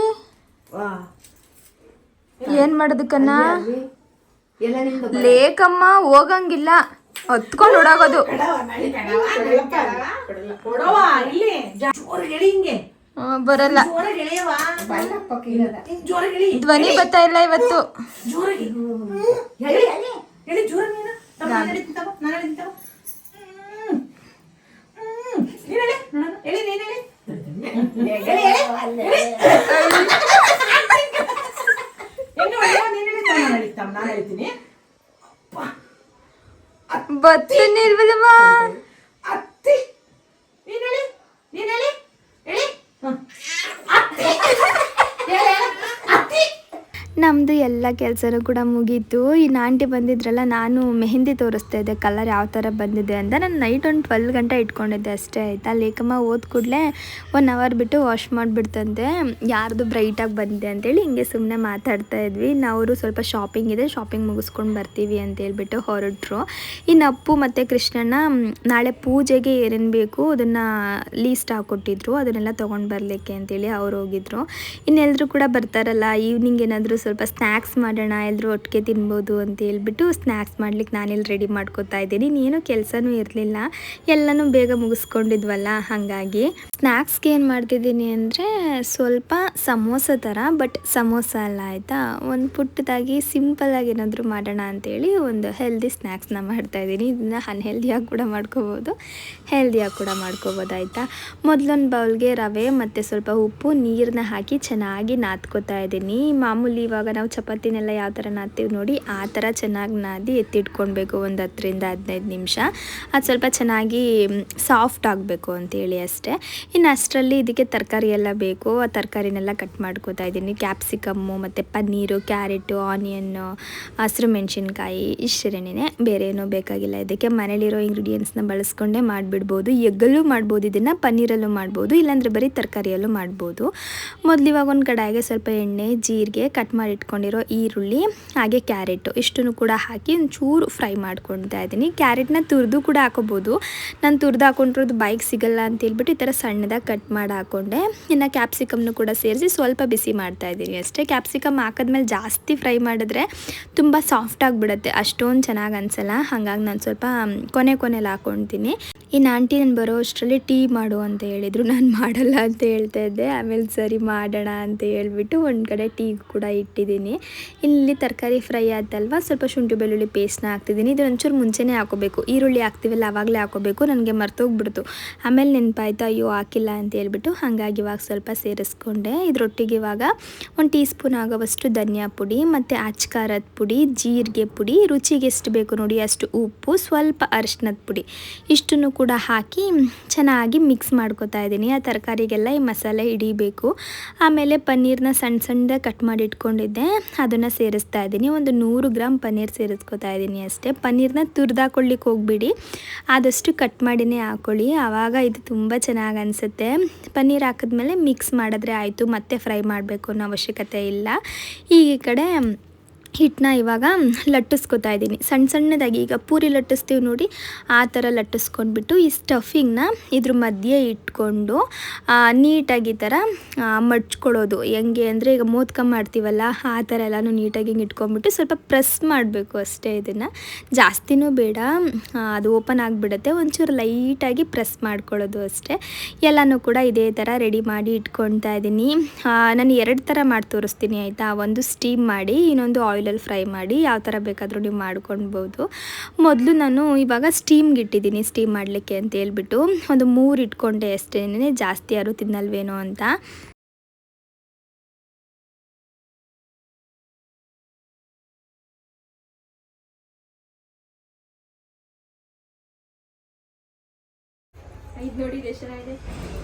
ಏನ್ ಮಾಡೋದಕ್ಕನ್ನ? ಲೇಕಮ್ಮ ಹೋಗಂಗಿಲ್ಲ, ಹೊತ್ಕೊಂಡು ಓಡಾಗೋದು. ಬರಲ್ಲ, ಧ್ವನಿ ಬರ್ತಾ ಇಲ್ಲ ಇವತ್ತು. ಬತ್ತನೇ ಇಲ್ವಲ್ಲಮ್ಮ. ನಮ್ಮದು ಎಲ್ಲ ಕೆಲಸನೂ ಕೂಡ ಮುಗೀತು. ಇನ್ನು ಆಂಟಿ ಬಂದಿದ್ರಲ್ಲ, ನಾನು ಮೆಹಂದಿ ತೋರಿಸ್ತಾ ಇದ್ದೆ ಕಲರ್ ಯಾವ ಥರ ಬಂದಿದೆ ಅಂತ. ನಾನು ನೈಟ್ ಒಂದು 12 ಗಂಟೆ ಇಟ್ಕೊಂಡಿದ್ದೆ ಅಷ್ಟೇ, ಆಯಿತಾ. ಲೇಕಮ್ಮ ಓದ್ ಕೂಡಲೇ 1 ಅವರ್ ಬಿಟ್ಟು ವಾಶ್ ಮಾಡಿಬಿಡ್ತಂತೆ, ಯಾರ್ದು ಬ್ರೈಟಾಗಿ ಬಂದಿದೆ ಅಂತೇಳಿ. ಹಿಂಗೆ ಸುಮ್ಮನೆ ಮಾತಾಡ್ತಾ ಇದ್ವಿ. ಇನ್ನು ಅವರು ಸ್ವಲ್ಪ ಶಾಪಿಂಗ್ ಇದೆ, ಶಾಪಿಂಗ್ ಮುಗಿಸ್ಕೊಂಡು ಬರ್ತೀವಿ ಅಂತ ಹೇಳ್ಬಿಟ್ಟು ಹೊರಟರು. ಇನ್ನು ಅಪ್ಪು ಮತ್ತು ಕೃಷ್ಣಣ್ಣ ನಾಳೆ ಪೂಜೆಗೆ ಏನೇನು ಬೇಕು ಅದನ್ನು ಲೀಸ್ಟ್ ಹಾಕ್ಕೊಟ್ಟಿದ್ರು, ಅದನ್ನೆಲ್ಲ ತೊಗೊಂಡು ಬರಲಿಕ್ಕೆ ಅಂತೇಳಿ ಅವ್ರು ಹೋಗಿದ್ರು. ಇನ್ನೆಲ್ಲರೂ ಕೂಡ ಬರ್ತಾರಲ್ಲ, ಈವ್ನಿಂಗ್ ಏನಾದರೂ ಸ್ವಲ್ಪ ಸ್ನ್ಯಾಕ್ಸ್ ಮಾಡೋಣ, ಎಲ್ಲರೂ ಒಟ್ಟಿಗೆ ತಿನ್ಬೋದು ಅಂತ ಹೇಳ್ಬಿಟ್ಟು ಸ್ನ್ಯಾಕ್ಸ್ ಮಾಡ್ಲಿಕ್ಕೆ ನಾನೆಲ್ಲಿ ರೆಡಿ ಮಾಡ್ಕೋತಾ ಇದ್ದೀನಿ. ಇನ್ನೇನು ಕೆಲಸನೂ ಇರಲಿಲ್ಲ, ಎಲ್ಲನೂ ಬೇಗ ಮುಗಿಸ್ಕೊಂಡಿದ್ವಲ್ಲ, ಹಾಗಾಗಿ ಸ್ನ್ಯಾಕ್ಸ್ಗೆ ಏನು ಮಾಡ್ತಿದ್ದೀನಿ ಅಂದರೆ ಸ್ವಲ್ಪ ಸಮೋಸ ಥರ, ಬಟ್ ಸಮೋಸ ಅಲ್ಲ ಆಯಿತಾ, ಒಂದು ಪುಟ್ಟದಾಗಿ ಸಿಂಪಲ್ಲಾಗಿ ಏನಾದರೂ ಮಾಡೋಣ ಅಂಥೇಳಿ ಒಂದು ಹೆಲ್ದಿ ಸ್ನ್ಯಾಕ್ಸ್ನ ಮಾಡ್ತಾಯಿದ್ದೀನಿ. ಇದನ್ನು ಅನ್ಹೆಲ್ದಿಯಾಗಿ ಕೂಡ ಮಾಡ್ಕೋಬೋದು, ಹೆಲ್ದಿಯಾಗಿ ಕೂಡ ಮಾಡ್ಕೋಬೋದು ಆಯಿತಾ. ಮೊದಲೊಂದು ಬೌಲ್ಗೆ ರವೆ ಮತ್ತು ಸ್ವಲ್ಪ ಉಪ್ಪು ನೀರನ್ನ ಹಾಕಿ ಚೆನ್ನಾಗಿ ನಾದ್ಕೋತಾ ಇದ್ದೀನಿ. ಮಾಮೂಲಿ ಇವಾಗ ನಾವು ಚಪಾತಿನೆಲ್ಲ ಯಾವ ಥರ ನಾದ್ತೀವಿ ನೋಡಿ, ಆ ಥರ ಚೆನ್ನಾಗಿ ನಾದಿ ಎತ್ತಿಟ್ಕೊಳ್ಬೇಕು ಒಂದು 10-15 ನಿಮಿಷ. ಅದು ಸ್ವಲ್ಪ ಚೆನ್ನಾಗಿ ಸಾಫ್ಟ್ ಆಗಬೇಕು ಅಂತೇಳಿ ಅಷ್ಟೇ. ಇನ್ನು ಅಷ್ಟರಲ್ಲಿ ಇದಕ್ಕೆ ತರಕಾರಿ ಎಲ್ಲ ಬೇಕು, ಆ ತರಕಾರಿನೆಲ್ಲ ಕಟ್ ಮಾಡ್ಕೋತಾ ಇದ್ದೀನಿ. ಕ್ಯಾಪ್ಸಿಕಮ್ಮು ಮತ್ತು ಪನ್ನೀರು, ಕ್ಯಾರೆಟು, ಆನಿಯನ್ನು, ಹಸಿರು ಮೆಣಸಿನ್ಕಾಯಿ, ಇಷ್ಟೇನೆ, ಬೇರೆ ಏನೂ ಬೇಕಾಗಿಲ್ಲ. ಇದಕ್ಕೆ ಮನೇಲಿರೋ ಇಂಗ್ರೀಡಿಯೆಂಟ್ಸ್ನ ಬಳಸ್ಕೊಂಡೇ ಮಾಡಿಬಿಡ್ಬೋದು. ಎಗ್ಗಲ್ಲೂ ಮಾಡ್ಬೋದು, ಇದನ್ನು ಪನ್ನೀರಲ್ಲೂ ಮಾಡ್ಬೋದು, ಇಲ್ಲಾಂದರೆ ಬರೀ ತರಕಾರಿಯಲ್ಲೂ ಮಾಡ್ಬೋದು. ಮೊದಲು ಇವಾಗ ಒಂದು ಕಡಾಯಿಗೆ ಸ್ವಲ್ಪ ಎಣ್ಣೆ, ಜೀರಿಗೆ, ಕಟ್ ಮಾಡಿ ಇಟ್ಕೊಂಡಿರೋ ಈರುಳ್ಳಿ ಹಾಗೆ ಕ್ಯಾರೆಟು ಇಷ್ಟನ್ನು ಕೂಡ ಹಾಕಿ ಒಂಚೂರು ಫ್ರೈ ಮಾಡ್ಕೊಳ್ತಾ ಇದ್ದೀನಿ. ಕ್ಯಾರೆಟ್ನ ತುರಿದು ಕೂಡ ಹಾಕೋಬೋದು, ನಾನು ತುರಿದು ಹಾಕೊಂಡಿರೋದು ಬೈಕ್ ಸಿಗಲ್ಲ ಅಂತೇಳ್ಬಿಟ್ಟು ಈ ಥರ ಸಣ್ಣದಾಗಿ ಕಟ್ ಮಾಡಿ ಹಾಕ್ಕೊಂಡೆ. ಇನ್ನು ಕ್ಯಾಪ್ಸಿಕಮ್ನು ಕೂಡ ಸೇರಿಸಿ ಸ್ವಲ್ಪ ಬಿಸಿ ಮಾಡ್ತಾ ಇದ್ದೀನಿ ಅಷ್ಟೇ. ಕ್ಯಾಪ್ಸಿಕಮ್ ಹಾಕಿದ್ಮೇಲೆ ಜಾಸ್ತಿ ಫ್ರೈ ಮಾಡಿದ್ರೆ ತುಂಬ ಸಾಫ್ಟ್ ಆಗಿಬಿಡುತ್ತೆ, ಅಷ್ಟೊಂದು ಚೆನ್ನಾಗಿ ಅನಿಸಲ್ಲ. ಹಾಗಾಗಿ ನಾನು ಸ್ವಲ್ಪ ಕೊನೆಯಲ್ಲಿ ಹಾಕ್ಕೊಳ್ತೀನಿ. ಇನ್ನು ಆಂಟಿ ನಾನು ಬರೋ ಅಷ್ಟರಲ್ಲಿ ಟೀ ಮಾಡು ಅಂತ ಹೇಳಿದರು, ನಾನು ಮಾಡಲ್ಲ ಅಂತ ಹೇಳ್ತಾ ಇದ್ದೆ. ಆಮೇಲೆ ಸರಿ ಮಾಡೋಣ ಅಂತ ಹೇಳ್ಬಿಟ್ಟು ಒಂದು ಕಡೆ ಟೀ ಕೂಡ ಇಟ್ಟಿದ್ದೀನಿ. ಇಲ್ಲಿ ತರಕಾರಿ ಫ್ರೈ ಆಯ್ತಲ್ವ, ಸ್ವಲ್ಪ ಶುಂಠಿ ಬೆಳ್ಳುಳ್ಳಿ ಪೇಸ್ಟ್ನ ಹಾಕ್ತಿದ್ದೀನಿ. ಇದು ಒಂಚೂರು ಮುಂಚೆನೇ ಹಾಕೋಬೇಕು, ಈರುಳ್ಳಿ ಹಾಕ್ತೀವಲ್ಲ ಆವಾಗಲೇ ಹಾಕೋಬೇಕು. ನನಗೆ ಮರ್ತೋಗ್ಬಿಡ್ತು, ಆಮೇಲೆ ನೆನಪಾಯ್ತು ಅಯ್ಯೋ ಹಾಕಿಲ್ಲ ಅಂತ ಹೇಳ್ಬಿಟ್ಟು, ಹಾಗಾಗಿ ಇವಾಗ ಸ್ವಲ್ಪ ಸೇರಿಸ್ಕೊಂಡೆ. ಇದರೊಟ್ಟಿಗೆ ಇವಾಗ 1 ಟೀ ಸ್ಪೂನ್ ಆಗೋವಷ್ಟು ಧನಿಯಾ ಪುಡಿ ಮತ್ತು ಅಚ್ಚ ಖಾರದ ಪುಡಿ, ಜೀರಿಗೆ ಪುಡಿ, ರುಚಿಗೆ ಎಷ್ಟು ಬೇಕು ನೋಡಿ ಅಷ್ಟು ಉಪ್ಪು, ಸ್ವಲ್ಪ ಅರಿಶಿನದ ಪುಡಿ ಇಷ್ಟನ್ನು ಕೂಡ ಹಾಕಿ ಚೆನ್ನಾಗಿ ಮಿಕ್ಸ್ ಮಾಡ್ಕೊತಾ ಇದ್ದೀನಿ. ಆ ತರಕಾರಿಗೆಲ್ಲ ಈ ಮಸಾಲೆ ಹಿಡಿಬೇಕು. ಆಮೇಲೆ ಪನ್ನೀರ್ನ ಸಣ್ಣದಾಗಿ ಕಟ್ ಮಾಡಿ ಇಟ್ಕೊಂಡಿದ್ದೆ, ಅದನ್ನು ಸೇರಿಸ್ತಾ ಇದ್ದೀನಿ. ಒಂದು 100 ಗ್ರಾಮ್ ಪನ್ನೀರ್ ಸೇರಿಸ್ಕೊತಾ ಇದ್ದೀನಿ ಅಷ್ಟೇ. ಪನ್ನೀರ್ನ ತುರಿದಾಕೊಳ್ಳಿಕ್ಕೆ ಹೋಗ್ಬಿಡಿ, ಆದಷ್ಟು ಕಟ್ ಮಾಡಿನೇ ಹಾಕ್ಕೊಳ್ಳಿ, ಆವಾಗ ಇದು ತುಂಬ ಚೆನ್ನಾಗಿ ಅನಿಸುತ್ತೆ. ಪನ್ನೀರ್ ಹಾಕಿದ್ಮೇಲೆ ಮಿಕ್ಸ್ ಮಾಡಿದ್ರೆ ಆಯಿತು, ಮತ್ತೆ ಫ್ರೈ ಮಾಡಬೇಕು ಅನ್ನೋ ಅವಶ್ಯಕತೆ ಇಲ್ಲ. ಈ ಕಡೆ ಹಿಟ್ಟನ್ನ ಇವಾಗ ಲಟ್ಟಿಸ್ಕೊತಾ ಇದ್ದೀನಿ ಸಣ್ಣದಾಗಿ. ಈಗ ಪೂರಿ ಲಟ್ಟಿಸ್ತೀವಿ ನೋಡಿ, ಆ ಥರ ಲಟ್ಟಿಸ್ಕೊಂಡ್ಬಿಟ್ಟು ಈ ಸ್ಟಫಿಂಗ್ನ ಇದ್ರ ಮಧ್ಯೆ ಇಟ್ಕೊಂಡು ನೀಟಾಗಿ ಈ ಥರ ಮಡ್ಚ್ಕೊಳ್ಳೋದು. ಹೆಂಗೆ ಅಂದರೆ ಈಗ ಮೋದಕ ಮಾಡ್ತೀವಲ್ಲ ಆ ಥರ ಎಲ್ಲನೂ ನೀಟಾಗಿ ಹಿಂಗೆ ಇಟ್ಕೊಂಡ್ಬಿಟ್ಟು ಸ್ವಲ್ಪ ಪ್ರೆಸ್ ಮಾಡಬೇಕು ಅಷ್ಟೇ. ಇದನ್ನು ಜಾಸ್ತಿನೂ ಬೇಡ, ಅದು ಓಪನ್ ಆಗಿಬಿಡುತ್ತೆ. ಒಂಚೂರು ಲೈಟಾಗಿ ಪ್ರೆಸ್ ಮಾಡ್ಕೊಳ್ಳೋದು ಅಷ್ಟೇ. ಎಲ್ಲನೂ ಕೂಡ ಇದೇ ಥರ ರೆಡಿ ಮಾಡಿ ಇಟ್ಕೊಳ್ತಾ ಇದ್ದೀನಿ. ನಾನು 2 ಥರ ಮಾಡಿ ತೋರಿಸ್ತೀನಿ ಆಯಿತಾ. ಒಂದು ಸ್ಟೀಮ್ ಮಾಡಿ, ಇನ್ನೊಂದು ಆಯಿಲಲ್ಲಿ ಫ್ರೈ ಮಾಡಿ, ಯಾವ ಥರ ಬೇಕಾದರೂ ನೀವು ಮಾಡ್ಕೊಳ್ಬೋದು. ಮೊದಲು ನಾನು ಇವಾಗ ಸ್ಟೀಮ್ಗೆ ಇಟ್ಟಿದ್ದೀನಿ, ಸ್ಟೀಮ್ ಮಾಡಲಿಕ್ಕೆ ಅಂತ ಹೇಳ್ಬಿಟ್ಟು ಒಂದು 3 ಇಟ್ಕೊಂಡೆ ಅಷ್ಟೇ, ಜಾಸ್ತಿ ಯಾರು ತಿನ್ನಲ್ವೇನೋ ಅಂತ. ಇದು ನೋಡಿ ಎಷ್ಟು ಚೆನ್ನಾಗಿದೆ.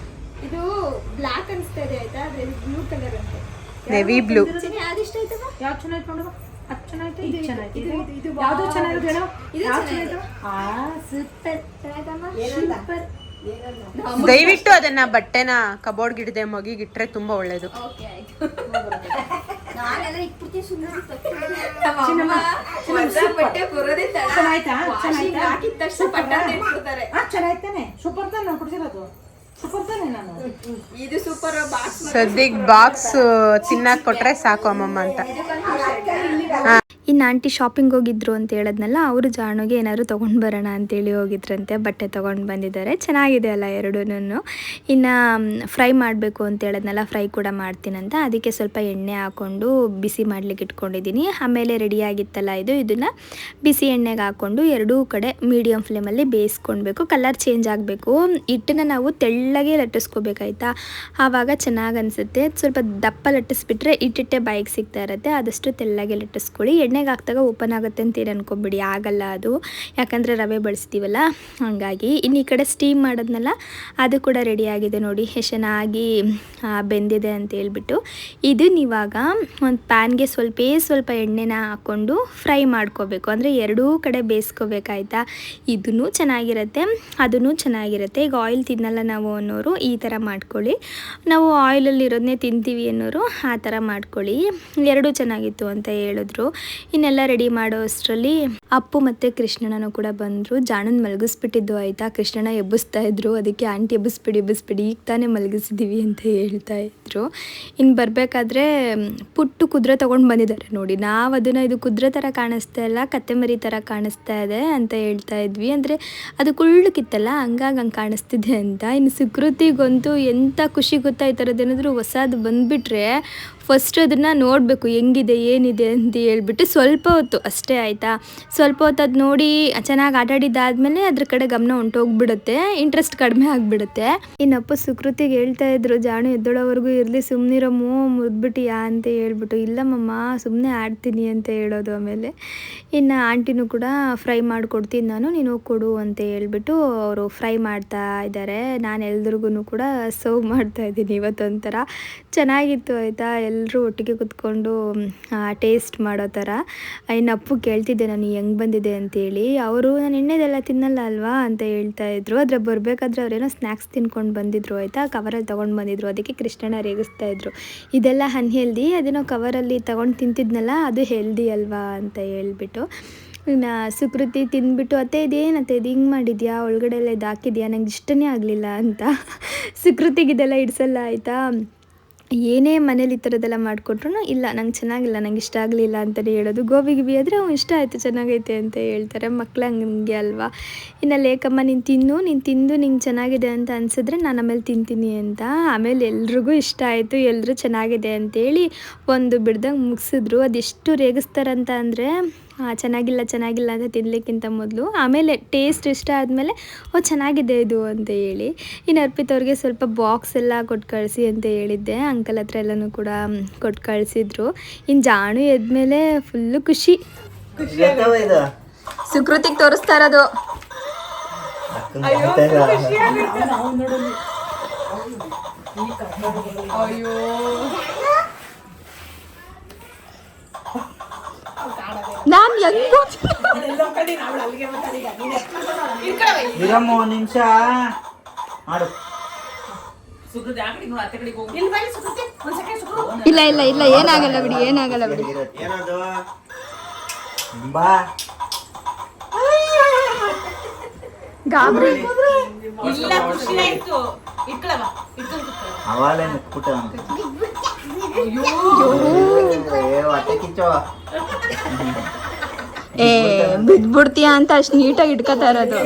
ಇದು ಬ್ಲ್ಯಾಕ್ ಅನಿಸ್ತಾ ಇದೆ ಆಯ್ತಾ, ಅದ್ರ ಬ್ಲೂ ಕಲರ್ ಅಂತೆ, ನೆವಿ ಬ್ಲೂ. ಯಾವ್ದಿಷ್ಟ ಆಯ್ತವ? ಯಾವ್ದು ಚೆನ್ನಾಗಿ ನೋಡುವ, ಅದು ಚೆನ್ನಾಗಿ ಇದು ಯಾವುದು ಚೆನ್ನಾಗಿ ಹೇಳೋ, ಇದು ಯಾವ್ದು ಚೆನ್ನಾಗಿದೆ. ಸೂಪರ್ ಚೆನ್ನಾಗಮ್ಮ, ಸೂಪರ್. ದಯವಿಟ್ಟು ಅದನ್ನ ಬಟ್ಟೆನ ಕಬೋರ್ಡ್ ಗಿಡದೆ ಮಗಿಗಿಟ್ರೆ ತುಂಬಾ ಒಳ್ಳೇದು. ಓಕೆ ಆಯ್ತು. ನಾನೆಲ್ಲ ಇಟ್ಬಿಡ್ತೀನಿ ಸುಮ್ಮನೆ. ಬಟ್ಟೆ ಬರೋದೇ ತಡ. ಚೆನ್ನಾಯ್ತಾ? ವಾಷಿಂಗ್ ಹಾಕಿದ ತಕ್ಷಣ ಪಟ್ಟಾನೆ ಇಟ್ಬಿಡ್ತಾರೆ. ಚೆನ್ನಾಯ್ತಾನೆ, ಸೂಪರ್ ತಾನೆ ನಾವು ಕೊಡ್ಸಿರೋದು, ಸೂಪರ್ ತಾನೆ. ನಾನು ಇದು ಸೂಪರ್ ಬಾಕ್ಸ್. ಸದ್ಯಕ್ಕೆ ಬಾಕ್ಸ್ ತಿನ್ನಕ್ ಕೊಟ್ರೆ ಸಾಕು ಅಮ್ಮಮ್ಮ ಅಂತ. ಇನ್ನು ಆಂಟಿ ಶಾಪಿಂಗ್ ಹೋಗಿದ್ರು ಅಂತ ಹೇಳಿದ್ನಲ್ಲ, ಅವರು ಜಾಣುಗೆ ಏನಾದರೂ ತೊಗೊಂಡು ಬರೋಣ ಅಂತೇಳಿ ಹೋಗಿದ್ರಂತೆ. ಬಟ್ಟೆ ತೊಗೊಂಡು ಬಂದಿದ್ದಾರೆ, ಚೆನ್ನಾಗಿದೆ ಅಲ್ಲ ಎರಡೂ. ಇನ್ನು ಫ್ರೈ ಮಾಡಬೇಕು ಅಂತ ಹೇಳಿದ್ನಲ್ಲ, ಫ್ರೈ ಕೂಡ ಮಾಡ್ತೀನಂತ, ಅದಕ್ಕೆ ಸ್ವಲ್ಪ ಎಣ್ಣೆ ಹಾಕ್ಕೊಂಡು ಬಿಸಿ ಮಾಡಲಿಕ್ಕೆ ಇಟ್ಕೊಂಡಿದ್ದೀನಿ. ಆಮೇಲೆ ರೆಡಿಯಾಗಿತ್ತಲ್ಲ ಇದನ್ನು ಬಿಸಿ ಎಣ್ಣೆಗೆ ಹಾಕ್ಕೊಂಡು ಎರಡೂ ಕಡೆ ಮೀಡಿಯಮ್ ಫ್ಲೇಮಲ್ಲಿ ಬೇಯಿಸ್ಕೊಳ್ಬೇಕು. ಕಲರ್ ಚೇಂಜ್ ಆಗಬೇಕು. ಹಿಟ್ಟನ್ನು ನಾವು ತೆಳ್ಳಗೆ ಲಟ್ಟಿಸ್ಕೋಬೇಕಾಯ್ತಾ, ಆವಾಗ ಚೆನ್ನಾಗಿ ಅನಿಸುತ್ತೆ. ಸ್ವಲ್ಪ ದಪ್ಪ ಲಟ್ಟಿಸ್ಬಿಟ್ರೆ ಹಿಟ್ಟಿಟ್ಟೆ ಬಾಯಿಗೆ ಸಿಗ್ತಾ ಇರುತ್ತೆ, ಆದಷ್ಟು ತೆಳ್ಳಗೆ ಲಟ್ಟಿಸ್ಕೊಳ್ಳಿ. ಎಣ್ಣೆಗೆ ಹಾಕ್ದಾಗ ಓಪನ್ ಆಗುತ್ತೆ ಅಂತ ಏನು ಅನ್ಕೊಂಬಿಡಿ, ಆಗಲ್ಲ ಅದು, ಯಾಕಂದರೆ ರವೆ ಬಳಸ್ತೀವಲ್ಲ ಹಾಗಾಗಿ. ಇನ್ನು ಈ ಕಡೆ ಸ್ಟೀಮ್ ಮಾಡೋದ್ನಲ್ಲ, ಅದು ಕೂಡ ರೆಡಿಯಾಗಿದೆ ನೋಡಿ, ಎಷ್ಟು ಚೆನ್ನಾಗಿ ಬೆಂದಿದೆ ಅಂತ ಹೇಳ್ಬಿಟ್ಟು. ಇದನ್ನ ಇವಾಗ ಒಂದು ಪ್ಯಾನ್ಗೆ ಸ್ವಲ್ಪ ಎಣ್ಣೆನ ಹಾಕ್ಕೊಂಡು ಫ್ರೈ ಮಾಡ್ಕೋಬೇಕು, ಅಂದರೆ ಎರಡೂ ಕಡೆ ಬೇಯಿಸ್ಕೋಬೇಕಾಯ್ತಾ. ಇದೂ ಚೆನ್ನಾಗಿರುತ್ತೆ, ಅದೂ ಚೆನ್ನಾಗಿರುತ್ತೆ. ಈಗ ಆಯಿಲ್ ತಿನ್ನಲ್ಲ ನಾವು ಅನ್ನೋರು ಈ ಥರ ಮಾಡ್ಕೊಳ್ಳಿ, ನಾವು ಆಯಿಲಲ್ಲಿ ಇರೋದನ್ನೇ ತಿಂತೀವಿ ಅನ್ನೋರು ಆ ಥರ ಮಾಡ್ಕೊಳ್ಳಿ. ಎರಡೂ ಚೆನ್ನಾಗಿತ್ತು ಅಂತ ಹೇಳಿದ್ರು. ಇನ್ನು ಟಿಫಿನ್ ಎಲ್ಲ ರೆಡಿ ಮಾಡೋ ಅಷ್ಟರಲ್ಲಿ ಅಪ್ಪು ಮತ್ತು ಕೃಷ್ಣನೂ ಕೂಡ ಬಂದರು. ಜಾಣನ್ ಮಲಗಿಸ್ಬಿಟ್ಟಿದ್ದು ಆಯಿತಾ, ಕೃಷ್ಣನ ಎಬ್ಬಿಸ್ತಾ ಇದ್ರು. ಅದಕ್ಕೆ ಆಂಟಿ ಎಬ್ಬಿಸ್ಬಿಡಿ ಈಗ ತಾನೇ ಮಲಗಿಸಿದ್ದೀವಿ ಅಂತ ಹೇಳ್ತಾ ಇದ್ರು. ಇನ್ನು ಬರಬೇಕಾದ್ರೆ ಪುಟ್ಟು ಕುದುರೆ ತೊಗೊಂಡು ಬಂದಿದ್ದಾರೆ ನೋಡಿ. ನಾವು ಅದನ್ನು ಇದು ಕುದುರೆ ಥರ ಕಾಣಿಸ್ತಾ ಇಲ್ಲ, ಕತ್ತೆ ಮರಿ ಥರ ಕಾಣಿಸ್ತಾ ಇದೆ ಅಂತ ಹೇಳ್ತಾ ಇದ್ವಿ. ಅಂದರೆ ಅದು ಕುಳ್ಳಕ್ಕಿತ್ತಲ್ಲ, ಹಂಗಾಗಿ ಹಂಗೆ ಕಾಣಿಸ್ತಿದೆ ಅಂತ. ಇನ್ನು ಸುಕೃತಿಗಂತೂ ಎಂಥ ಖುಷಿ ಗೊತ್ತಾ, ಈ ಥರದ್ದೇನಾದರೂ ಹೊಸದು ಬಂದುಬಿಟ್ರೆ ಫಸ್ಟ್ ಅದನ್ನು ನೋಡಬೇಕು ಹೆಂಗಿದೆ ಏನಿದೆ ಅಂತ ಹೇಳ್ಬಿಟ್ಟು ಸ್ವಲ್ಪ ಹೊತ್ತು ಅಷ್ಟೇ ಆಯಿತಾ. ಸ್ವಲ್ಪ ಹೊತ್ತು ಅದು ನೋಡಿ ಚೆನ್ನಾಗಿ ಆಟಾಡಿದ್ದಾದಮೇಲೆ ಅದ್ರ ಕಡೆ ಗಮನ ಹೊಂಟೋಗ್ಬಿಡುತ್ತೆ, ಇಂಟ್ರೆಸ್ಟ್ ಕಡಿಮೆ ಆಗಿಬಿಡುತ್ತೆ. ಇನ್ನಪ್ಪ ಸುಕೃತಿಗೆ ಹೇಳ್ತಾ ಇದ್ರು, ಜಾಣು ಎದ್ದೋಳವರೆಗೂ ಇರಲಿ ಸುಮ್ಮನಿರಮ್ಮು, ಮುದ್ಬಿಟ್ಟಿಯಾ ಅಂತ ಹೇಳ್ಬಿಟ್ಟು. ಇಲ್ಲಮ್ಮಮ್ಮ ಸುಮ್ಮನೆ ಆಡ್ತೀನಿ ಅಂತ ಹೇಳೋದು. ಆಮೇಲೆ ಇನ್ನು ಆಂಟಿನೂ ಕೂಡ ಫ್ರೈ ಮಾಡಿಕೊಡ್ತೀನಿ ನಾನು, ನೀನು ಕೊಡು ಅಂತ ಹೇಳ್ಬಿಟ್ಟು ಅವರು ಫ್ರೈ ಮಾಡ್ತಾ ಇದ್ದಾರೆ. ನಾನು ಎಲ್ರಿಗೂ ಕೂಡ ಸರ್ವ್ ಮಾಡ್ತಾಯಿದ್ದೀನಿ. ಇವತ್ತೊಂಥರ ಚೆನ್ನಾಗಿತ್ತು ಆಯಿತಾ, ಎಲ್ಲರೂ ಒಟ್ಟಿಗೆ ಕೂತ್ಕೊಂಡು ಟೇಸ್ಟ್ ಮಾಡೋ ಥರ. ಇನ್ನು ಅಪ್ಪು ಕೇಳ್ತಿದ್ದೆ ನಾನು ಹೆಂಗೆ ಬಂದಿದೆ ಅಂತೇಳಿ. ಅವರು ನಾನು ಎಣ್ಣೆದೆಲ್ಲ ತಿನ್ನಲ್ಲ ಅಲ್ವಾ ಅಂತ ಹೇಳ್ತಾ ಇದ್ರು. ಆದರೆ ಬರಬೇಕಾದ್ರೆ ಅವರೇನೋ ಸ್ನ್ಯಾಕ್ಸ್ ತಿನ್ಕೊಂಡು ಬಂದಿದ್ರು ಆಯಿತಾ, ಕವರಲ್ಲಿ ತೊಗೊಂಡು ಬಂದಿದ್ರು. ಅದಕ್ಕೆ ಕೃಷ್ಣನ ರೇಗಿಸ್ತಾ ಇದ್ರು, ಇದೆಲ್ಲ ಅನ್ಹೆಲ್ದಿ, ಅದೇನೋ ಕವರಲ್ಲಿ ತೊಗೊಂಡು ತಿಂತಿದ್ನಲ್ಲ ಅದು ಹೆಲ್ದಿ ಅಲ್ವಾ ಅಂತ ಹೇಳ್ಬಿಟ್ಟು. ಇನ್ನು ಸುಕೃತಿ ತಿಂದ್ಬಿಟ್ಟು ಅತ್ತೆ ಇದೇನತ್ತೆ ಇದು ಹಿಂಗೆ ಮಾಡಿದ್ಯಾ, ಒಳಗಡೆ ಎಲ್ಲ ಇದು ಹಾಕಿದ್ಯಾ, ನಂಗೆ ಇಷ್ಟನೇ ಆಗಲಿಲ್ಲ ಅಂತ. ಸುಕೃತಿಗಿದೆಲ್ಲ ಇಡಿಸಲ್ಲ ಆಯಿತಾ. ಏನೇ ಮನೇಲಿ ಈ ಥರದ್ದೆಲ್ಲ ಮಾಡಿಕೊಟ್ರು ಇಲ್ಲ ನಂಗೆ ಚೆನ್ನಾಗಿಲ್ಲ, ನಂಗೆ ಇಷ್ಟ ಆಗಲಿಲ್ಲ ಅಂತಲೇ ಹೇಳೋದು. ಗೋಬಿ ಗಿಬಿ ಆದರೆ ಇಷ್ಟ ಆಯಿತು ಚೆನ್ನಾಗೈತೆ ಅಂತ ಹೇಳ್ತಾರೆ. ಮಕ್ಳು ಹಂಗೆ ಅಲ್ವಾ. ಇನ್ನು ಲೇಕಮ್ಮ ನೀನು ತಿಂದು ನಿಂಗೆ ಚೆನ್ನಾಗಿದೆ ಅಂತ ಅನಿಸಿದ್ರೆ ನಾನು ಆಮೇಲೆ ತಿಂತೀನಿ ಅಂತ. ಆಮೇಲೆ ಎಲ್ರಿಗೂ ಇಷ್ಟ ಆಯಿತು, ಎಲ್ಲರೂ ಚೆನ್ನಾಗಿದೆ ಅಂತೇಳಿ ಒಂದು ಬಿಡ್ದಂಗೆ ಮುಗಿಸಿದ್ರು. ಅದೆಷ್ಟು ರೇಗಿಸ್ತಾರಂತ ಅಂದರೆ ಚೆನ್ನಾಗಿಲ್ಲ ಅಂತ ತಿನ್ನಲಿಕ್ಕಿಂತ ಮೊದಲು, ಆಮೇಲೆ ಟೇಸ್ಟ್ ಇಷ್ಟ ಆದಮೇಲೆ ಚೆನ್ನಾಗಿದೆ ಇದು ಅಂತ ಹೇಳಿ. ಇನ್ನು ಅರ್ಪಿತ್ ಅವ್ರಿಗೆ ಸ್ವಲ್ಪ ಬಾಕ್ಸ್ ಎಲ್ಲ ಕೊಟ್ಟು ಕಳಿಸಿ ಅಂತ ಹೇಳಿದ್ದೆ, ಅಂಕಲ್ ಹತ್ರ ಎಲ್ಲನೂ ಕೂಡ ಕೊಟ್ಟು ಕಳಿಸಿದ್ರು. ಇನ್ನು ಜಾಣು ಎದ್ಮೇಲೆ ಫುಲ್ಲು ಖುಷಿ. ಸುಕೃತಿಗೆ ತೋರಿಸ್ತಾ ಇರೋದು. ಅಯ್ಯೋ ನಾನು ಹೆಂಗೋ ಇರಮ್ಮ ಒಂದು ನಿಮಿಷ ಮಾಡು. ಇಲ್ಲ ಏನಾಗಲ್ಲ ಬಿಡಿ. ಏನದು ಬಾ ಗಾಬರಿ ಇಲ್ಲ ಖುಷಿ ಆಯ್ತು. ಅವಾಲೇ ಮುಟ್ಬಿಟ್ಟ ಹೊಟ್ಟೆ ಕಿಚ್ಚೋ ಬಿದ್ಬಿಡ್ತೀಯ ಅಂತ ಅಷ್ಟು ನೀಟಾಗಿ ಇಟ್ಕೋತಾ ಇರೋದು.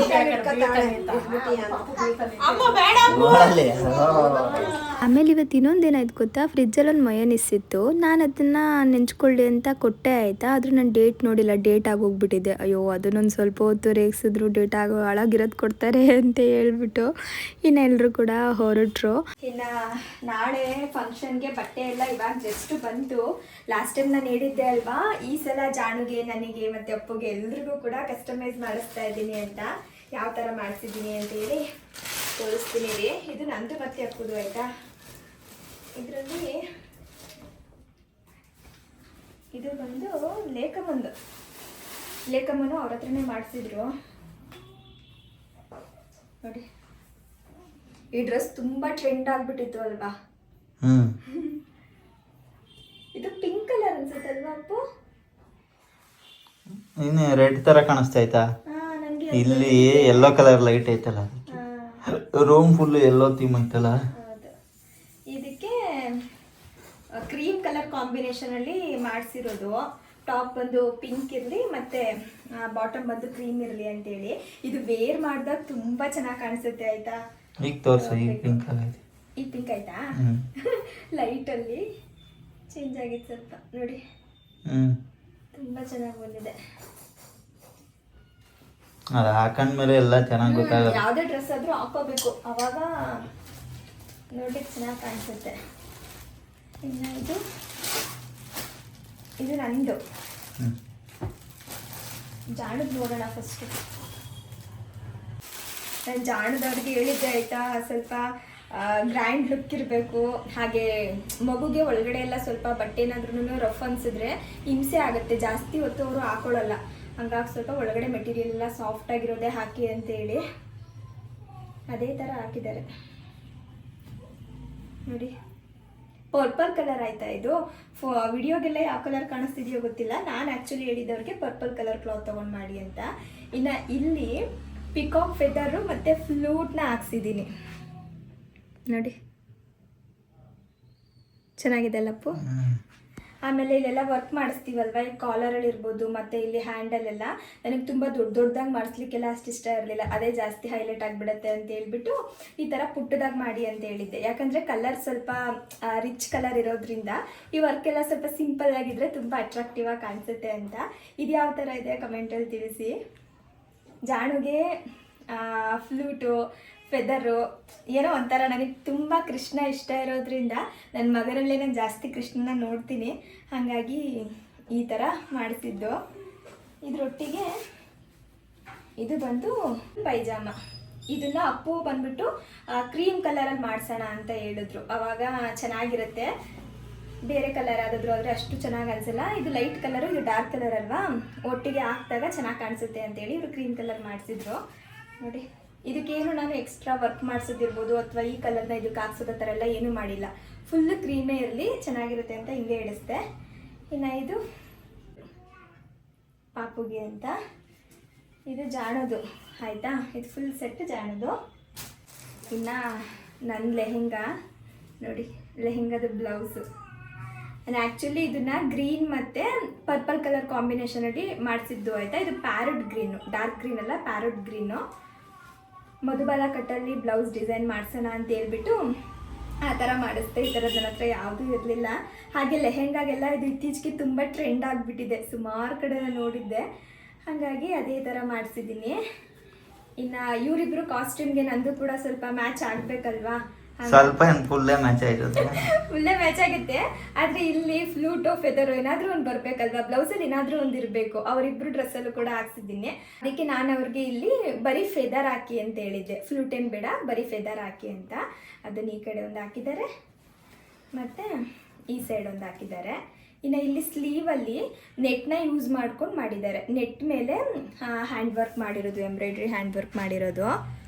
ಆಮೇಲೆ ಇವತ್ತು ಇನ್ನೊಂದೇನಾಯ್ತು ಗೊತ್ತಾ, ಫ್ರಿಜ್ಜಲ್ಲಿ ಒಂದು ಮಯೋನೀಸ್ ಇತ್ತು. ನಾನು ಅದನ್ನು ನೆಂಚ್ಕೊಳ್ಳಿ ಅಂತ ಕೊಟ್ಟೆ ಆಯಿತಾ, ಆದರೂ ನಾನು ಡೇಟ್ ನೋಡಿಲ್ಲ, ಡೇಟ್ ಆಗೋಗ್ಬಿಟ್ಟಿದೆ. ಅಯ್ಯೋ ಅದನ್ನೊಂದು ಸ್ವಲ್ಪ ಹೊತ್ತು ರೇಗಿಸಿದ್ರು, ಡೇಟ್ ಆಗೋ ಹಾಳಾಗಿರೋದು ಕೊಡ್ತಾರೆ ಅಂತ ಹೇಳ್ಬಿಟ್ಟು ಇನ್ನು ಎಲ್ಲರೂ ಕೂಡ ಹೊರಟ್ರು. ಇನ್ನು ನಾಳೆ ಫಂಕ್ಷನ್ಗೆ ಬಟ್ಟೆ ಎಲ್ಲ ಇವಾಗ ಜಸ್ಟ್ ಬಂತು. ಲಾಸ್ಟ್ ಟೈಮ್ ನಾನು ಹೇಳಿದ್ದೆ ಅಲ್ವಾ, ಈ ಸಲ ಜಾಣುಗೆ ನನಗೆ ಮತ್ತು ಅಪ್ಪುಗೆ ಎಲ್ರಿಗೂ ಕೂಡ ಕಸ್ಟಮೈಸ್ ಮಾಡಿಸ್ತಾ ಇದ್ದೀನಿ ಅಂತ. ಯಾವ ಥರ ಮಾಡಿಸಿದ್ದೀನಿ ಅಂತ ಹೇಳಿ ತೋರಿಸ್ತೀನಿ ರೀ. ಇದು ನಂದು ಮತ್ತೆ ಅಪ್ಪುದು ಆಯಿತಾ. ಇದರಲ್ಲಿ ಇದು ಬಂದು ಲೇಖಮ್ಮನು ಅವ್ರ ಹತ್ರನೇ ಮಾಡಿಸಿದ್ರು ನೋಡಿ. ಈ ಡ್ರೆಸ್ ತುಂಬಾ ಟ್ರೆಂಡ್ ಆಗ್ಬಿಟ್ಟಿತ್ತು ಅಲ್ವಾ. ಇದು ಪಿಂಕ್ ಕಲರ್ ಅನ್ಸುತ್ತಲ್ವಾ ಅಪ್ಪು? ಇನ್ನು ರೆಡ್ ತರ ಕಾಣಿಸ್ತಾ ಆಯ್ತಾ? ಇಲ್ಲಿ ಯೆಲ್ಲೋ ಕಲರ್ ಲೈಟ್ ಐತಲ್ಲ, ರೂಮ್ ಫುಲ್ ಯೆಲ್ಲೋ ಥೀಮ್ ಐತಲ್ಲ. ಇದಕ್ಕೆ ಕ್ರೀಮ್ ಕಲರ್ ಕಾಂಬಿನೇಷನ್ ಅಲ್ಲಿ ಮಾಡಿಸಿರೋದು. ಟಾಪ್ ಬಂದು ಪಿಂಕ್ ಇರಲಿ ಮತ್ತೆ ಬಾಟಮ್ ಬಂದು ಕ್ರೀಮ್ ಇರಲಿ ಅಂತೇಳಿ. ಇದು ವೇರ್ ಮಾಡಿದಾಗ ತುಂಬಾ ಚೆನ್ನಾಗಿ ಕಾಣಿಸುತ್ತೆ ಆಯ್ತಾ. ಈಗ ತೋರ್ಸು, ಈ ಪಿಂಕ್ ಆಗೈತೆ. ಈ ಪಿಂಕ್ ಆಯ್ತಾ? ಲೈಟ್ ಅಲ್ಲಿ ಚೇಂಜ್ ಆಗಿತ್ತು ಸ್ವಲ್ಪ ನೋಡಿ. ತುಂಬಾ ಚೆನ್ನಾಗಿ ಬಂದಿದೆ. ಅದು ಹಾಕೊಂಡ್ಮೇಲೆ ಎಲ್ಲ ಚೆನ್ನಾಗಿ ಗೊತ್ತಾಗುತ್ತೆ. ಯಾವುದೇ ಡ್ರೆಸ್ ಆದ್ರೂ ಹಾಕೋಬೇಕು, ಅವಾಗ ನೋಡಿ ಚೆನ್ನಾಗಿ ಕಾಣಿಸುತ್ತೆ. ಇನ್ನು ಇದು ನಂದು. ಜಾಣದ್ ನೋಡೋಣ ಫಸ್ಟ್. ನಾನು ಜಾಣದವ್ರಿಗೆ ಹೇಳಿದ್ದೆ ಆಯ್ತಾ, ಸ್ವಲ್ಪ ಗ್ರ್ಯಾಂಡ್ ಲುಕ್ ಇರಬೇಕು. ಹಾಗೆ ಮಗುಗೆ ಒಳಗಡೆ ಎಲ್ಲ ಸ್ವಲ್ಪ ಬಟ್ಟೆ ಏನಾದ್ರೂ ರಫ್ ಅನ್ಸಿದ್ರೆ ಹಿಂಸೆ ಆಗುತ್ತೆ, ಜಾಸ್ತಿ ಹೊತ್ತು ಅವರು ಹಾಕೊಳ್ಳಲ್ಲ. ಹಂಗಾಗಿ ಸ್ವಲ್ಪ ಒಳಗಡೆ ಮೆಟೀರಿಯಲ್ ಎಲ್ಲ ಸಾಫ್ಟ್ ಆಗಿರೋದೇ ಹಾಕಿ ಅಂತೇಳಿ ಅದೇ ಥರ ಹಾಕಿದ್ದಾರೆ ನೋಡಿ. ಪರ್ಪಲ್ ಕಲರ್ ಆಯ್ತಾ ಇದು. ವಿಡಿಯೋಗೆಲ್ಲ ಯಾವ ಕಲರ್ ಕಾಣಿಸ್ತಿದೆಯೋ ಗೊತ್ತಿಲ್ಲ. ನಾನು ಆ್ಯಕ್ಚುಲಿ ಹೇಳಿದವ್ರಿಗೆ ಪರ್ಪಲ್ ಕಲರ್ ಕ್ಲಾತ್ ತೊಗೊಂಡು ಮಾಡಿ ಅಂತ. ಇನ್ನು ಇಲ್ಲಿ ಪಿಕಾಕ್ ಫೆದರು ಮತ್ತು ಫ್ಲೂಟ್ನ ಹಾಕ್ಸಿದ್ದೀನಿ ನೋಡಿ, ಚೆನ್ನಾಗಿದೆ ಅಲ್ಲಪ್ಪು. ಆಮೇಲೆ ಇಲ್ಲೆಲ್ಲ ವರ್ಕ್ ಮಾಡಿಸ್ತೀವಲ್ವ, ಈ ಕಾಲರಲ್ಲಿ ಇರ್ಬೋದು ಮತ್ತು ಇಲ್ಲಿ ಹ್ಯಾಂಡಲ್ಲೆಲ್ಲ ನನಗೆ ತುಂಬ ದೊಡ್ಡದಾಗಿ ಮಾಡಿಸ್ಲಿಕ್ಕೆಲ್ಲ ಅಷ್ಟು ಇಷ್ಟ ಇರಲಿಲ್ಲ. ಅದೇ ಜಾಸ್ತಿ ಹೈಲೈಟ್ ಆಗಿಬಿಡುತ್ತೆ ಅಂತ ಹೇಳ್ಬಿಟ್ಟು ಈ ಥರ ಪುಟ್ಟದಾಗಿ ಮಾಡಿ ಅಂತ ಹೇಳಿದ್ದೆ. ಯಾಕಂದರೆ ಕಲರ್ ಸ್ವಲ್ಪ ರಿಚ್ ಕಲರ್ ಇರೋದ್ರಿಂದ ಈ ವರ್ಕೆಲ್ಲ ಸ್ವಲ್ಪ ಸಿಂಪಲ್ ಆಗಿದ್ರೆ ತುಂಬ ಅಟ್ರಾಕ್ಟಿವ್ ಆಗಿ ಕಾಣಿಸುತ್ತೆ ಅಂತ. ಇದು ಯಾವ ಥರ ಇದೆ ಕಮೆಂಟಲ್ಲಿ ತಿಳಿಸಿ. ಜಾಣುಗೆ ಫ್ಲೂಟು ಫೆದರು ಏನೋ ಒಂಥರ ನನಗೆ ತುಂಬ ಕೃಷ್ಣ ಇಷ್ಟ ಇರೋದ್ರಿಂದ ನನ್ನ ಮಗನಲ್ಲೇ ನಾನು ಜಾಸ್ತಿ ಕೃಷ್ಣನ ನೋಡ್ತೀನಿ, ಹಾಗಾಗಿ ಈ ಥರ ಮಾಡಿಸಿದ್ದು. ಇದರೊಟ್ಟಿಗೆ ಇದು ಬಂದು ಪೈಜಾಮ. ಇದನ್ನು ಅಪ್ಪು ಬಂದ್ಬಿಟ್ಟು ಕ್ರೀಮ್ ಕಲರಲ್ಲಿ ಮಾಡಿಸೋಣ ಅಂತ ಹೇಳಿದ್ರು. ಆವಾಗ ಚೆನ್ನಾಗಿರುತ್ತೆ. ಬೇರೆ ಕಲರ್ ಯಾವುದಾದ್ರು ಆದರೆ ಅಷ್ಟು ಚೆನ್ನಾಗಿ ಅನಿಸಲ್ಲ. ಇದು ಲೈಟ್ ಕಲರು, ಇದು ಡಾರ್ಕ್ ಕಲರ್ ಅಲ್ವಾ, ಒಟ್ಟಿಗೆ ಹಾಕಿದಾಗ ಚೆನ್ನಾಗಿ ಕಾಣಿಸುತ್ತೆ ಅಂತೇಳಿ ಇವರು ಕ್ರೀಮ್ ಕಲರ್ ಮಾಡಿಸಿದ್ರು ನೋಡಿ. ಇದಕ್ಕೇನು ನಾನು ಎಕ್ಸ್ಟ್ರಾ ವರ್ಕ್ ಮಾಡಿಸೋದಿರ್ಬೋದು ಅಥವಾ ಈ ಕಲರ್ನ ಇದಕ್ಕೆ ಹಾಕ್ಸೋದ ಥರ ಎಲ್ಲ ಏನೂ ಮಾಡಿಲ್ಲ. ಫುಲ್ ಕ್ರೀಮೇ ಇರಲಿ, ಚೆನ್ನಾಗಿರುತ್ತೆ ಅಂತ ಹಿಂಗೆ ಇಡಿಸ್ದೆ. ಇನ್ನು ಇದು ಪಾಪುಗೆ ಅಂತ, ಇದು ಜಾಣೋದು ಆಯಿತಾ. ಇದು ಫುಲ್ ಸೆಟ್ ಜಾಣೋದು. ಇನ್ನು ನನ್ನ ಲೆಹೆಂಗಾ ನೋಡಿ, ಲೆಹೆಂಗಾದ ಬ್ಲೌಸು. ನಾನು ಆ್ಯಕ್ಚುಲಿ ಇದನ್ನು ಗ್ರೀನ್ ಮತ್ತು ಪರ್ಪಲ್ ಕಲರ್ ಕಾಂಬಿನೇಷನಲ್ಲಿ ಮಾಡಿಸಿದ್ದು ಆಯಿತಾ. ಇದು ಪ್ಯಾರಟ್ ಗ್ರೀನು, ಡಾರ್ಕ್ ಗ್ರೀನ್ ಅಲ್ಲ, ಪ್ಯಾರಟ್ ಗ್ರೀನು. ಮಧುಬಾಲ ಕಟ್ಟಲ್ಲಿ ಬ್ಲೌಸ್ ಡಿಸೈನ್ ಮಾಡಿಸೋಣ ಅಂತ ಹೇಳ್ಬಿಟ್ಟು ಆ ಥರ ಮಾಡಿಸ್ದೆ. ಈ ಥರದ್ದು ನನ್ನ ಹತ್ರ ಯಾವುದೂ ಇರಲಿಲ್ಲ. ಹಾಗೆ ಲೆಹೆಂಗಾಗೆಲ್ಲ ಇದು ಇತ್ತೀಚೆಗೆ ತುಂಬ ಟ್ರೆಂಡ್ ಆಗಿಬಿಟ್ಟಿದೆ, ಸುಮಾರು ಕಡೆ ನಾನು ನೋಡಿದ್ದೆ, ಹಾಗಾಗಿ ಅದೇ ಥರ ಮಾಡಿಸಿದ್ದೀನಿ. ಇನ್ನು ಇವರಿಬ್ಬರು ಕಾಸ್ಟ್ಯೂಮ್ಗೆ ನಂದು ಕೂಡ ಸ್ವಲ್ಪ ಮ್ಯಾಚ್ ಆಗಬೇಕಲ್ವಾ, ಸ್ವಲ್ಪ ಫುಲ್ಲೇ ಮ್ಯಾಚ್ ಆಯ್ತದೆ, ಫುಲ್ಲೇ ಮ್ಯಾಚ್ ಆಗುತ್ತೆ. ಆದರೆ ಇಲ್ಲಿ ಫ್ಲೂಟೋ ಫೆದರೋ ಏನಾದರೂ ಒಂದು ಬರಬೇಕಲ್ವಾ, ಬ್ಲೌಸಲ್ಲಿ ಏನಾದರೂ ಒಂದು ಇರಬೇಕು. ಅವರಿಬ್ಬರು ಡ್ರೆಸ್ಸಲ್ಲೂ ಕೂಡ ಹಾಕ್ಸಿದ್ದೀನಿ. ಅದಕ್ಕೆ ನಾನು ಅವ್ರಿಗೆ ಇಲ್ಲಿ ಬರೀ ಫೆದರ್ ಹಾಕಿ ಅಂತ ಹೇಳಿದ್ದೆ, ಫ್ಲೂಟ್ ಏನು ಬೇಡ, ಬರೀ ಫೆದರ್ ಹಾಕಿ ಅಂತ. ಅದನ್ನು ಈ ಕಡೆ ಒಂದು ಹಾಕಿದ್ದಾರೆ ಮತ್ತು ಈ ಸೈಡ್ ಒಂದು ಹಾಕಿದ್ದಾರೆ. ಇನ್ನು ಇಲ್ಲಿ ಸ್ಲೀವಲ್ಲಿ ನೆಟ್ನ ಯೂಸ್ ಮಾಡ್ಕೊಂಡು ಮಾಡಿದ್ದಾರೆ. ನೆಟ್ ಮೇಲೆ ಹ್ಯಾಂಡ್ ವರ್ಕ್ ಮಾಡಿರೋದು, ಎಂಬ್ರಾಯ್ಡ್ರಿ ಹ್ಯಾಂಡ್ ವರ್ಕ್ ಮಾಡಿರೋದು.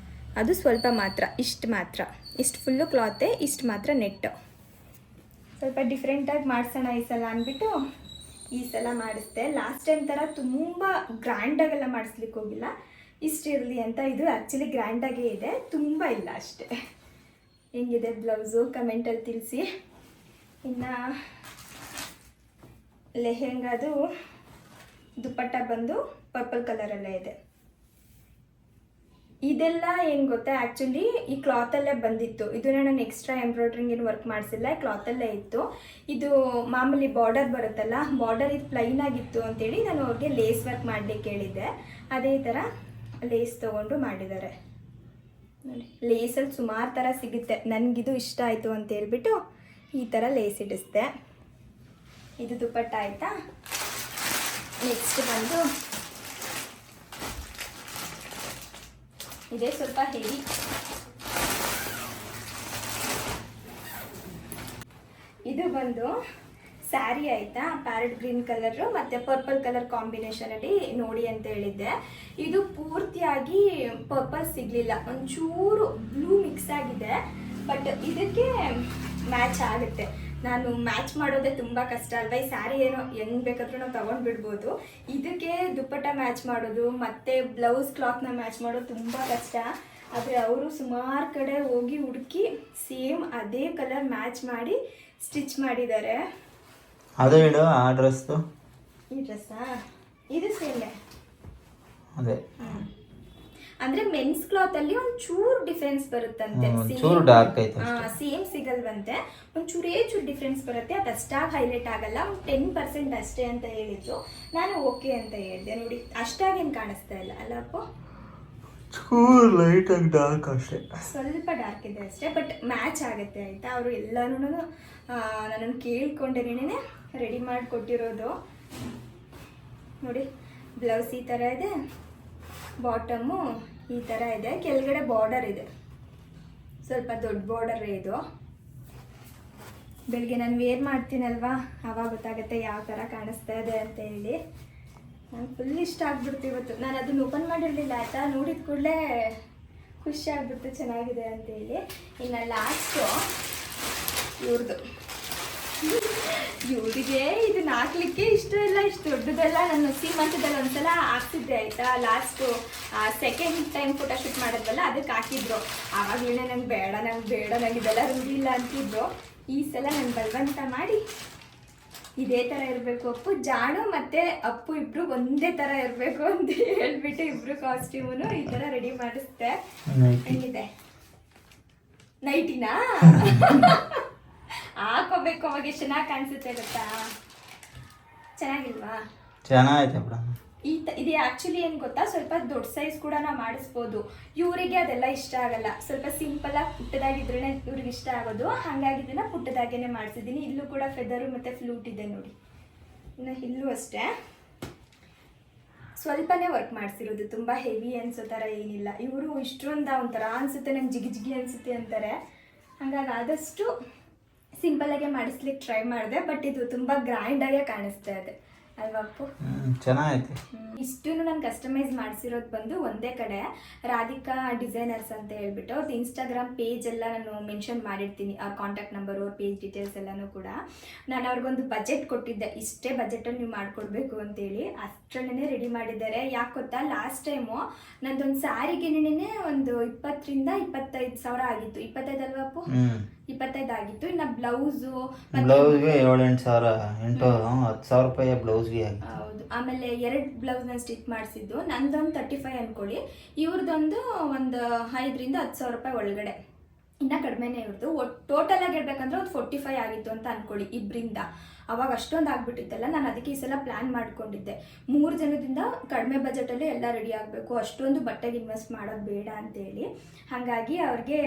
ಅದು ಸ್ವಲ್ಪ ಮಾತ್ರ, ಇಷ್ಟು ಫುಲ್ಲು ಕ್ಲಾತೆ, ಇಷ್ಟು ಮಾತ್ರ ನೆಟ್ಟು. ಸ್ವಲ್ಪ ಡಿಫ್ರೆಂಟಾಗಿ ಮಾಡಿಸೋಣ ಈ ಸಲ ಅಂದ್ಬಿಟ್ಟು ಈ ಸಲ ಮಾಡಿಸ್ದೆ. ಲಾಸ್ಟ್ ಟೈಮ್ ಥರ ತುಂಬ ಗ್ರ್ಯಾಂಡಾಗೆಲ್ಲ ಮಾಡಿಸ್ಲಿಕ್ಕೆ ಹೋಗಿಲ್ಲ, ಇಷ್ಟು ಇರಲಿ ಅಂತ. ಇದು ಆ್ಯಕ್ಚುಲಿ ಗ್ರ್ಯಾಂಡಾಗೇ ಇದೆ, ತುಂಬ ಇಲ್ಲ ಅಷ್ಟೇ. ಹೆಂಗಿದೆ ಬ್ಲೌಸು ಕಮೆಂಟಲ್ಲಿ ತಿಳಿಸಿ. ಇನ್ನು ಲೆಹೆಂಗಾದು ದುಪ್ಪಟ್ಟ ಬಂದು ಪರ್ಪಲ್ ಕಲರಲ್ಲೇ ಇದೆ. ಇದೆಲ್ಲ ಏನು ಗೊತ್ತಾ, ಆ್ಯಕ್ಚುಲಿ ಈ ಕ್ಲಾತಲ್ಲೇ ಬಂದಿತ್ತು. ಇದನ್ನ ನಾನು ಎಕ್ಸ್ಟ್ರಾ ಎಂಬ್ರಾಯ್ಡ್ರಿಂಗ್ ಏನು ವರ್ಕ್ ಮಾಡಿಸಿಲ್ಲ, ಈ ಕ್ಲಾತಲ್ಲೇ ಇತ್ತು. ಇದು ಮಾಮೂಲಿ ಬಾರ್ಡರ್ ಬರುತ್ತಲ್ಲ, ಬಾರ್ಡರ್ ಇದು ಪ್ಲೈನ್ ಆಗಿತ್ತು ಅಂತೇಳಿ ನಾನು ಅವ್ರಿಗೆ ಲೇಸ್ ವರ್ಕ್ ಮಾಡಲಿಕ್ಕೆ ಹೇಳಿದ್ದೆ. ಅದೇ ಥರ ಲೇಸ್ ತೊಗೊಂಡು ಮಾಡಿದ್ದಾರೆ ನೋಡಿ. ಲೇಸಲ್ಲಿ ಸುಮಾರು ಥರ ಸಿಗುತ್ತೆ, ನನಗಿದು ಇಷ್ಟ ಆಯಿತು ಅಂತ ಹೇಳ್ಬಿಟ್ಟು ಈ ಥರ ಲೇಸ್ ಇಡಿಸ್ದೆ. ಇದು ದುಪ್ಪಟ್ಟ ಆಯಿತಾ. ನೆಕ್ಸ್ಟ್ ಬಂದು ಇದೇ ಸ್ವಲ್ಪ ಹೆವಿ. ಇದು ಬಂದು ಸ್ಯಾರಿ ಆಯಿತಾ, ಪ್ಯಾರೆಟ್ ಗ್ರೀನ್ ಕಲರು ಮತ್ತು ಪರ್ಪಲ್ ಕಲರ್ ಕಾಂಬಿನೇಷನಲ್ಲಿ ನೋಡಿ ಅಂತ ಹೇಳಿದ್ದೆ. ಇದು ಪೂರ್ತಿಯಾಗಿ ಪರ್ಪಲ್ ಸಿಗಲಿಲ್ಲ, ಒಂಚೂರು ಬ್ಲೂ ಮಿಕ್ಸ್ ಆಗಿದೆ. ಬಟ್ ಇದಕ್ಕೆ ಮ್ಯಾಚ್ ಆಗುತ್ತೆ. ನಾನು ಮ್ಯಾಚ್ ಮಾಡೋದೇ ತುಂಬ ಕಷ್ಟ ಅಲ್ವಾ. ಈ ಸ್ಯಾರಿ ಏನೋ ಹೆಂಗೆ ಬೇಕಾದ್ರೂ ನಾವು ತೊಗೊಂಡು ಬಿಡ್ಬೋದು. ಇದಕ್ಕೆ ದುಪ್ಪಟ್ಟ ಮ್ಯಾಚ್ ಮಾಡೋದು ಮತ್ತು ಬ್ಲೌಸ್ ಕ್ಲಾತ್ನ ಮ್ಯಾಚ್ ಮಾಡೋದು ತುಂಬ ಕಷ್ಟ. ಆದರೆ ಅವರು ಸುಮಾರು ಕಡೆ ಹೋಗಿ ಹುಡುಕಿ ಸೇಮ್ ಅದೇ ಕಲರ್ ಮ್ಯಾಚ್ ಮಾಡಿ ಸ್ಟಿಚ್ ಮಾಡಿದ್ದಾರೆ. ಅದು ಇಡು ಆ ಡ್ರೆಸ್ದು. ಈ ಡ್ರೆಸ್ಸಾ, ಇದು ಸೇಮೇ ಅದೇ, ಅಂದ್ರೆ ಮೆನ್ಸ್ ಕ್ಲಾತ್ ಅಲ್ಲಿ ಒಂಚೂರು ಡಿಫ್ರೆನ್ಸ್ ಬರುತ್ತಂತೆ, ಸೇಮ್ ಸಿಗಲ್ವಂತೆ. ಒಂಚೂರೇ ಚೂರು ಡಿಫ್ರೆನ್ಸ್ ಬರುತ್ತೆ, ಅದು ಅಷ್ಟಾಗಿ ಹೈಲೈಟ್ ಆಗಲ್ಲ, ಒಂದು 10% ಅಷ್ಟೇ ಅಂತ ಹೇಳಿದ್ರು. ನಾನು ಓಕೆ ಅಂತ ಹೇಳಿದೆ. ನೋಡಿ ಅಷ್ಟಾಗೇನು ಕಾಣಿಸ್ತಾ ಇಲ್ಲ ಅಲ್ಲಪ್ಪ, ಲೈಟ್ ಆಗಿ ಡಾರ್ಕ್ ಅಷ್ಟೇ, ಸ್ವಲ್ಪ ಡಾರ್ಕ್ ಇದೆ ಅಷ್ಟೇ. ಬಟ್ ಮ್ಯಾಚ್ ಆಗುತ್ತೆ ಆಯ್ತಾ. ಅವರು ಎಲ್ಲಾನು ನನ್ನನ್ನು ಕೇಳ್ಕೊಂಡೇನೆ ರೆಡಿ ಮಾಡಿ ಕೊಟ್ಟಿರೋದು. ನೋಡಿ ಬ್ಲೌಸ್ ಈ ಥರ ಇದೆ, ಬಾಟಮು ಈ ಥರ ಇದೆ, ಕೆಳಗಡೆ ಬಾರ್ಡರ್ ಇದೆ, ಸ್ವಲ್ಪ ದೊಡ್ಡ ಬಾರ್ಡರೇ ಇದು. ಬೆಳಿಗ್ಗೆ ನಾನು ವೇರ್ ಮಾಡ್ತೀನಲ್ವಾ, ಆವಾಗ ಗೊತ್ತಾಗುತ್ತೆ ಯಾವ ಥರ ಕಾಣಿಸ್ತಾ ಇದೆ ಅಂತ ಹೇಳಿ. ನಂಗೆ ಫುಲ್ ಇಷ್ಟ ಆಗ್ಬಿಡ್ತು ಇವತ್ತು. ನಾನು ಅದನ್ನು ಓಪನ್ ಮಾಡಿರಲಿಲ್ಲ ಆಯಿತಾ, ನೋಡಿದ ಕೂಡಲೇ ಖುಷಿ ಆಗ್ಬಿಡ್ತು ಚೆನ್ನಾಗಿದೆ ಅಂತೇಳಿ. ಇನ್ನು ಲಾಸ್ಟು ಇವ್ರದ್ದು ಇವರಿಗೆ ಇದನ್ನ ಹಾಕ್ಲಿಕ್ಕೆ ಇಷ್ಟು ದೊಡ್ಡದೆಲ್ಲ ನಾನು ಸೀಮಂತದಲ್ಲಿ ಒಂದ್ಸಲ ಹಾಕ್ತಿದ್ದೆ ಆಯ್ತಾ. ಲಾಸ್ಟು ಸೆಕೆಂಡ್ ಟೈಮ್ ಫೋಟೋಶೂಟ್ ಮಾಡಿದ್ವಲ್ಲ ಅದಕ್ಕೆ ಹಾಕಿದ್ರು. ಆವಾಗಲೇ ನಂಗೆ ಬೇಡ ನಂಗೆ ಇದೆಲ್ಲ ರೂಢಿ ಇಲ್ಲ ಅಂತಿದ್ರು. ಈ ಸಲ ನಾನು ಬಲವಂತ ಮಾಡಿ ಇದೇ ಥರ ಇರಬೇಕು ಅಪ್ಪು, ಜಾಣು ಮತ್ತು ಅಪ್ಪು ಇಬ್ಬರು ಒಂದೇ ಥರ ಇರಬೇಕು ಅಂತ ಹೇಳ್ಬಿಟ್ಟು ಇಬ್ಬರು ಕಾಸ್ಟ್ಯೂಮನ್ನು ಈ ಥರ ರೆಡಿ ಮಾಡಿಸ್ದೆ. ಹೆಂಗಿದೆ ನೈಟಿನಾ? ಹಾಕೋಬೇಕು, ಅವಾಗ ಎಷ್ಟು ಚೆನ್ನಾಗಿ ಕಾಣಿಸುತ್ತೆ ಗೊತ್ತಾ? ಚೆನ್ನಾಗಿಲ್ವಾ? ಚೆನ್ನಾಗೈತೆ ಬಿಡ. ಇದು ಆ್ಯಕ್ಚುಲಿ ಏನು ಗೊತ್ತಾ, ಸ್ವಲ್ಪ ದೊಡ್ಡ ಸೈಜ್ ಕೂಡ ನಾವು ಮಾಡಿಸ್ಬೋದು. ಇವರಿಗೆ ಅದೆಲ್ಲ ಇಷ್ಟ ಆಗಲ್ಲ, ಸ್ವಲ್ಪ ಸಿಂಪಲಾಗಿ ಪುಟ್ಟದಾಗಿದ್ರೇ ಇವ್ರಿಗೆ ಇಷ್ಟ ಆಗೋದು. ಹಾಗಾಗಿ ಇದನ್ನು ಪುಟ್ಟದಾಗೇ ಮಾಡಿಸಿದ್ದೀನಿ. ಇಲ್ಲೂ ಕೂಡ ಫೆದರು ಮತ್ತು ಫ್ಲೂಟ್ ಇದೆ ನೋಡಿ. ಇನ್ನು ಇಲ್ಲೂ ಅಷ್ಟೇ ಸ್ವಲ್ಪನೇ ವರ್ಕ್ ಮಾಡಿಸಿರೋದು, ತುಂಬ ಹೆವಿ ಅನ್ಸೋ ಥರ ಏನಿಲ್ಲ. ಇವರು ಇಷ್ಟೊಂದು ಒಂಥರ ಅನಿಸುತ್ತೆ, ನಂಗೆ ಜಿಗಿ ಅನಿಸುತ್ತೆ ಅಂತಾರೆ. ಹಾಗಾಗಿ ಆದಷ್ಟು ಸಿಂಪಲಾಗೆ ಮಾಡಿಸ್ಲಿಕ್ಕೆ ಟ್ರೈ ಮಾಡಿದೆ. ಬಟ್ ಇದು ತುಂಬ ಗ್ರ್ಯಾಂಡಾಗೆ ಕಾಣಿಸ್ತಾ ಇದೆ ಅಲ್ವಾ ಅಪ್ಪು? ಚೆನ್ನಾಗೈತೆ. ಇಷ್ಟು ನಾನು ಕಸ್ಟಮೈಸ್ ಮಾಡಿಸಿರೋದು ಬಂದು ಒಂದೇ ಕಡೆ ರಾಧಿಕಾ ಡಿಸೈನರ್ಸ್ ಅಂತ ಹೇಳ್ಬಿಟ್ಟು ಅವ್ರದ್ದು ಇನ್ಸ್ಟಾಗ್ರಾಮ್ ಪೇಜ್ ಎಲ್ಲ ನಾನು ಮೆನ್ಷನ್ ಮಾಡಿರ್ತೀನಿ, ಅವ್ರ ಕಾಂಟ್ಯಾಕ್ಟ್ ನಂಬರು, ಅವ್ರ ಪೇಜ್ ಡೀಟೇಲ್ಸ್ ಎಲ್ಲನೂ ಕೂಡ. ನಾನು ಅವ್ರಿಗೊಂದು ಬಜೆಟ್ ಕೊಟ್ಟಿದ್ದೆ, ಇಷ್ಟೇ ಬಜೆಟಲ್ಲಿ ನೀವು ಮಾಡಿಕೊಡ್ಬೇಕು ಅಂತೇಳಿ. ಅಷ್ಟರಲ್ಲೇ ರೆಡಿ ಮಾಡಿದ್ದಾರೆ. ಯಾಕೆ ಗೊತ್ತಾ, ಲಾಸ್ಟ್ ಟೈಮು ನಂದೊಂದು ಸ್ಯಾರಿಗೆನೇ ಒಂದು 20,000-25,000 ಆಗಿತ್ತು. 25 ಅಲ್ವಾ ಅಪ್ಪು? 25 ಆಗಿತ್ತು. ಇನ್ನು ಬ್ಲೌಸು ಬ್ಲೌಸ್ಗೆ 7-8 ಸಾವಿರ, 8-10,000 ರೂಪಾಯಿ ಬ್ಲೌಸ್ಗೆ ಆಗಿ. ಹೌದು. ಆಮೇಲೆ 2 ಬ್ಲೌಸ್ ನಾನು ಸ್ಟಿಚ್ ಮಾಡಿಸಿದ್ದು. ನಂದೊಂದು 35 ಅಂದ್ಕೊಳ್ಳಿ, ಇವ್ರದ್ದೊಂದು ಒಂದು 5,000-10,000 ರೂಪಾಯಿ ಒಳಗಡೆ. ಇನ್ನೂ ಕಡಿಮೆನೇ ಇವ್ರದ್ದು. ಟೋಟಲ್ ಆಗಿ ಹೇಳ್ಬೇಕಂದ್ರೆ ಒಂದು 45 ಆಗಿತ್ತು ಅಂತ ಅಂದ್ಕೊಳ್ಳಿ ಇಬ್ಬರಿಂದ. ಅವಾಗ ಅಷ್ಟೊಂದು ಆಗ್ಬಿಟ್ಟಿತ್ತಲ್ಲ, ನಾನು ಅದಕ್ಕೆ ಈ ಸಲ ಪ್ಲ್ಯಾನ್ ಮಾಡ್ಕೊಂಡಿದ್ದೆ 3 ಜನದಿಂದ ಕಡಿಮೆ ಬಜೆಟಲ್ಲಿ ಎಲ್ಲ ರೆಡಿ ಆಗಬೇಕು, ಅಷ್ಟೊಂದು ಬಟ್ಟೆಗೆ ಇನ್ವೆಸ್ಟ್ ಮಾಡೋದು ಬೇಡ ಅಂತೇಳಿ. ಹಾಗಾಗಿ ಅವ್ರಿಗೆ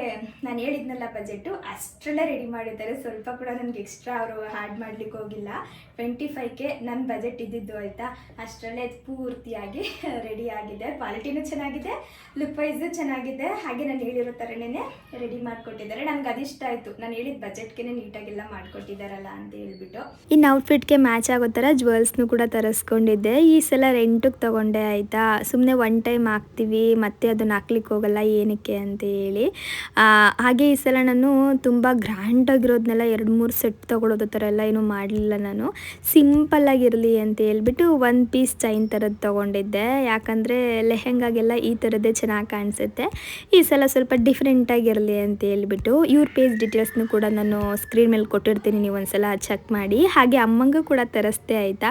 ನಾನು ಹೇಳಿದ್ನಲ್ಲ ಬಜೆಟು, ಅಷ್ಟರಲ್ಲೇ ರೆಡಿ ಮಾಡಿದ್ದಾರೆ. ಸ್ವಲ್ಪ ಕೂಡ ನನಗೆ ಎಕ್ಸ್ಟ್ರಾ ಅವರು ಆ್ಯಡ್ ಮಾಡಲಿಕ್ಕೆ ಹೋಗಿಲ್ಲ. 25K ನನ್ನ ಬಜೆಟ್ ಇದ್ದಿದ್ದು ಆಯಿತಾ. ಅಷ್ಟರಲ್ಲೇ ಪೂರ್ತಿಯಾಗಿ ರೆಡಿ ಆಗಿದೆ. ಕ್ವಾಲಿಟಿನೂ ಚೆನ್ನಾಗಿದೆ, ಲುಕ್ ವೈಸು ಚೆನ್ನಾಗಿದೆ. ಹಾಗೆ ನಾನು ಹೇಳಿರೋ ಥರನೇ ರೆಡಿ ಮಾಡಿಕೊಟ್ಟಿದ್ದಾರೆ. ನನಗೆ ಅದಿಷ್ಟ ಆಯಿತು, ನಾನು ಹೇಳಿದ ಬಜೆಟ್ಗೆ ನೀಟಾಗೆಲ್ಲ ಮಾಡಿಕೊಟ್ಟಿದ್ದಾರಲ್ಲ ಅಂತ ಹೇಳ್ಬಿಟ್ಟು. ಇನ್ನು ಔಟ್ಫಿಟ್ಗೆ ಮ್ಯಾಚ್ ಆಗೋ ಥರ ಜ್ಯುವೆಲ್ಸ್ನು ಕೂಡ ತರಿಸ್ಕೊಂಡಿದ್ದೆ. ಈ ಸಲ ರೆಂಟಿಗೆ ತೊಗೊಂಡೆ ಆಯಿತಾ. ಸುಮ್ಮನೆ ಒನ್ ಟೈಮ್ ಹಾಕ್ತೀವಿ ಮತ್ತೆ ಅದನ್ನು ಹಾಕ್ಲಿಕ್ಕೆ ಹೋಗಲ್ಲ ಏನಕ್ಕೆ ಅಂತ ಹೇಳಿ. ಹಾಗೆ ಈ ಸಲ ನಾನು ತುಂಬ ಗ್ರ್ಯಾಂಡಾಗಿರೋದನ್ನೆಲ್ಲ 2-3 ಸೆಟ್ ತೊಗೊಳೋದು ಥರ ಎಲ್ಲ ಏನೂ ಮಾಡಲಿಲ್ಲ. ನಾನು ಸಿಂಪಲ್ಲಾಗಿರಲಿ ಅಂತ ಹೇಳ್ಬಿಟ್ಟು 1 ಪೀಸ್ ಚೈನ್ ಥರದ್ದು ತೊಗೊಂಡಿದ್ದೆ. ಯಾಕಂದರೆ ಲೆಹೆಂಗಾಗೆಲ್ಲ ಈ ಥರದ್ದೇ ಚೆನ್ನಾಗಿ ಕಾಣಿಸುತ್ತೆ. ಈ ಸಲ ಸ್ವಲ್ಪ ಡಿಫ್ರೆಂಟಾಗಿರಲಿ ಅಂತ ಹೇಳ್ಬಿಟ್ಟು ಇವ್ರ ಪೇಜ್ ಡೀಟೇಲ್ಸ್ನು ಕೂಡ ನಾನು ಸ್ಕ್ರೀನ್ ಮೇಲೆ ಕೊಟ್ಟಿರ್ತೀನಿ, ನೀವು ಒಂದ್ಸಲ ಚೆಕ್ ಮಾಡಿ. ಹಾಗೆ ಅಮ್ಮಂಗೂ ಕೂಡ ತರಿಸ್ದೆ ಆಯಿತಾ.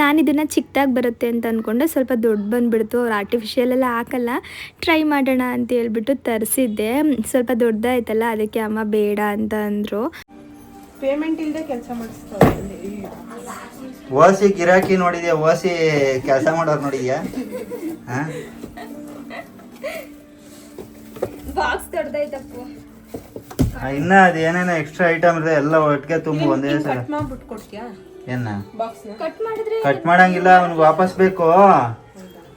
ನಾನು ಇದನ್ನು ಚಿಕ್ಕದಾಗಿ ಬರುತ್ತೆ ಅಂತ ಅಂದ್ಕೊಂಡೆ, ಸ್ವಲ್ಪ ದೊಡ್ಡ ಬಂದುಬಿಡ್ತು. ಅವ್ರು ಆರ್ಟಿಫಿಷಿಯಲ್ ಎಲ್ಲ ಹಾಕಲ್ಲ, ಟ್ರೈ ಮಾಡೋಣ ಅಂತ ಹೇಳ್ಬಿಟ್ಟು ತರಿಸಿದ್ದೆ. ಸ್ವಲ್ಪ ದೊಡ್ಡದಾಯ್ತಲ್ಲ, ಅದಕ್ಕೆ ಅಮ್ಮ ಬೇಡ ಅಂತ ಅಂದರು. ಪೇಮೆಂಟ್ ಇಲ್ಲದೆ ಕೆಲಸ ಮಾಡಿಸ್ತಾರೆ. ಓಸಿ ಗಿರಾಕಿ ನೋಡಿದ್ಯಾ? ಓಸಿ ಕೆಲಸ ಮಾಡೋರು ನೋಡಿದ್ಯಾ? ಬಾಕ್ಸ್ ದೊಡ್ಡದಾಯ್ತಪ್ಪು. ಇನ್ನ ಅದು ಏನೇನೋ ಎಕ್ಸ್ಟ್ರಾ ಐಟಮ್ ಇದೆ ಎಲ್ಲ ಒಟ್ಟಿಗೆ ತುಂಬ ಒಂದೇ ಸಲ. ಮಾಡ್ಬಿಟ್ಟು ಕೊಡ್ತೀಯಾ ಏನ ಕಟ್ ಮಾಡಿದ್ರೆ ಕಟ್ ಮಾಡಂಗಿಲ್ಲ, ಅವ್ನಿಗೆ ವಾಪಸ್ ಬೇಕು.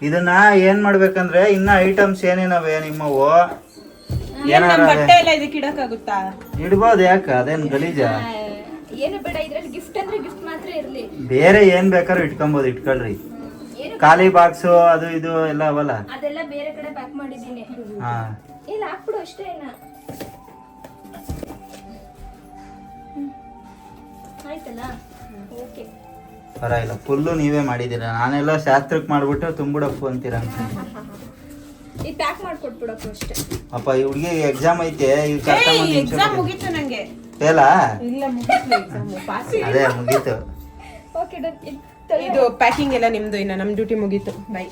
ಇದನ್ನ ಏನ್ ಮಾಡ್ಬೇಕಂದ್ರೆ ಇನ್ನ ಐಟಮ್ಸ್ ಏನೇನವೆ ನಿಮ್ಮವು ಏನಾರ ಬಟ್ಟೆ ಎಲ್ಲ ಇದಕ್ಕೆ ಇಡಕ್ಕಾಗುತ್ತಾ? ಇಡ್ಬೋದು. ಯಾಕ ಅದೇನ್ ಗಲೀಜ? ಏನು ಬೇಡ, ಇದ್ರಲ್ಲಿ ಗಿಫ್ಟ್ ಅಂದ್ರೆ ಗಿಫ್ಟ್ ಮಾತ್ರ ಇರಲಿ. ಬೇರೆ ಏನ್ ಬೇಕಾದ್ರೂ ಇಟ್ಕೊಬೋದು, ಇಟ್ಕೊಳ್ರಿ. ಖಾಲಿ ಬಾಕ್ಸು ಅದು ಇದು ಎಲ್ಲ ಅವಲ್ಲ, ಅದೆಲ್ಲ ಬೇರೆ ಕಡೆ ಪ್ಯಾಕ್ ಮಾಡಿದ್ದೀನಿ. ಹಾ ಇಲ್ಲ ಹಾಕ್ಬಿಡು ಅಷ್ಟೇ. ಆಯ್ತಲ್ಲ, ಓಕೆ. ಪರವಾಗಿಲ್ಲ, ಫುಲ್ಲು ನೀವೇ ಮಾಡಿದ್ದೀರಾ. ನಾನೆಲ್ಲ ಶಾಸ್ತ್ರಕ್ಕೆ ಮಾಡ್ಬಿಟ್ಟು ತುಂಬಿಡಪ್ಪು ಅಂತೀರ. ಈ ಪ್ಯಾಕ್ ಮಾಡ್ಕೊಟ್ಬಿಡಪ್ಪು ಅಷ್ಟೇ. ಅಪ್ಪ ಈ ಹುಡುಗಿ ಎಕ್ಸಾಮ್ ಐತೆ, ಈಗ ಎಕ್ಸಾಮ್ ಮುಗೀತು ನಂಗೆ. ಫೇಲ? ಇಲ್ಲ ಮುಗೀತು ಎಕ್ಸಾಮ್, ಪಾಸ್. ಅದೇ ಮುಗೀತು. Okay done. ಇದು ಪ್ಯಾಕಿಂಗ್ ಎಲ್ಲ ನಿಮ್ದು, ಇನ್ನ ನಮ್ಮ ಡ್ಯೂಟಿ ಮುಗೀತು. ಬೈ.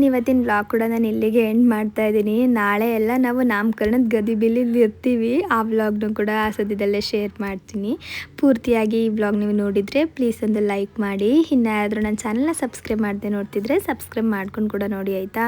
ಇವತ್ತಿನ ಬ್ಲಾಗ್ ಕೂಡ ನಾನು ಇಲ್ಲಿಗೆ ಎಂಡ್ ಮಾಡ್ತಾ ಇದ್ದೀನಿ. ನಾಳೆ ಎಲ್ಲ ನಾವು ನಾಮಕರಣದ ಗದಿಬಿಲಿಲಿ ಇರ್ತೀವಿ. ಆ ವ್ಲಾಗ್ನು ಕೂಡ ಸದ್ಯದಲ್ಲೇ ಶೇರ್ ಮಾಡ್ತೀನಿ. ಪೂರ್ತಿಯಾಗಿ ಈ ವ್ಲಾಗ್ ನೀವು ನೋಡಿದರೆ ಪ್ಲೀಸ್ ಒಂದು ಲೈಕ್ ಮಾಡಿ. ಇನ್ನು ಯಾರಾದರೂ ನನ್ನ ಚಾನಲ್ನ ಸಬ್ಸ್ಕ್ರೈಬ್ ಮಾಡದೆ ನೋಡ್ತಿದ್ರೆ ಸಬ್ಸ್ಕ್ರೈಬ್ ಮಾಡ್ಕೊಂಡು ಕೂಡ ನೋಡಿ ಆಯಿತಾ.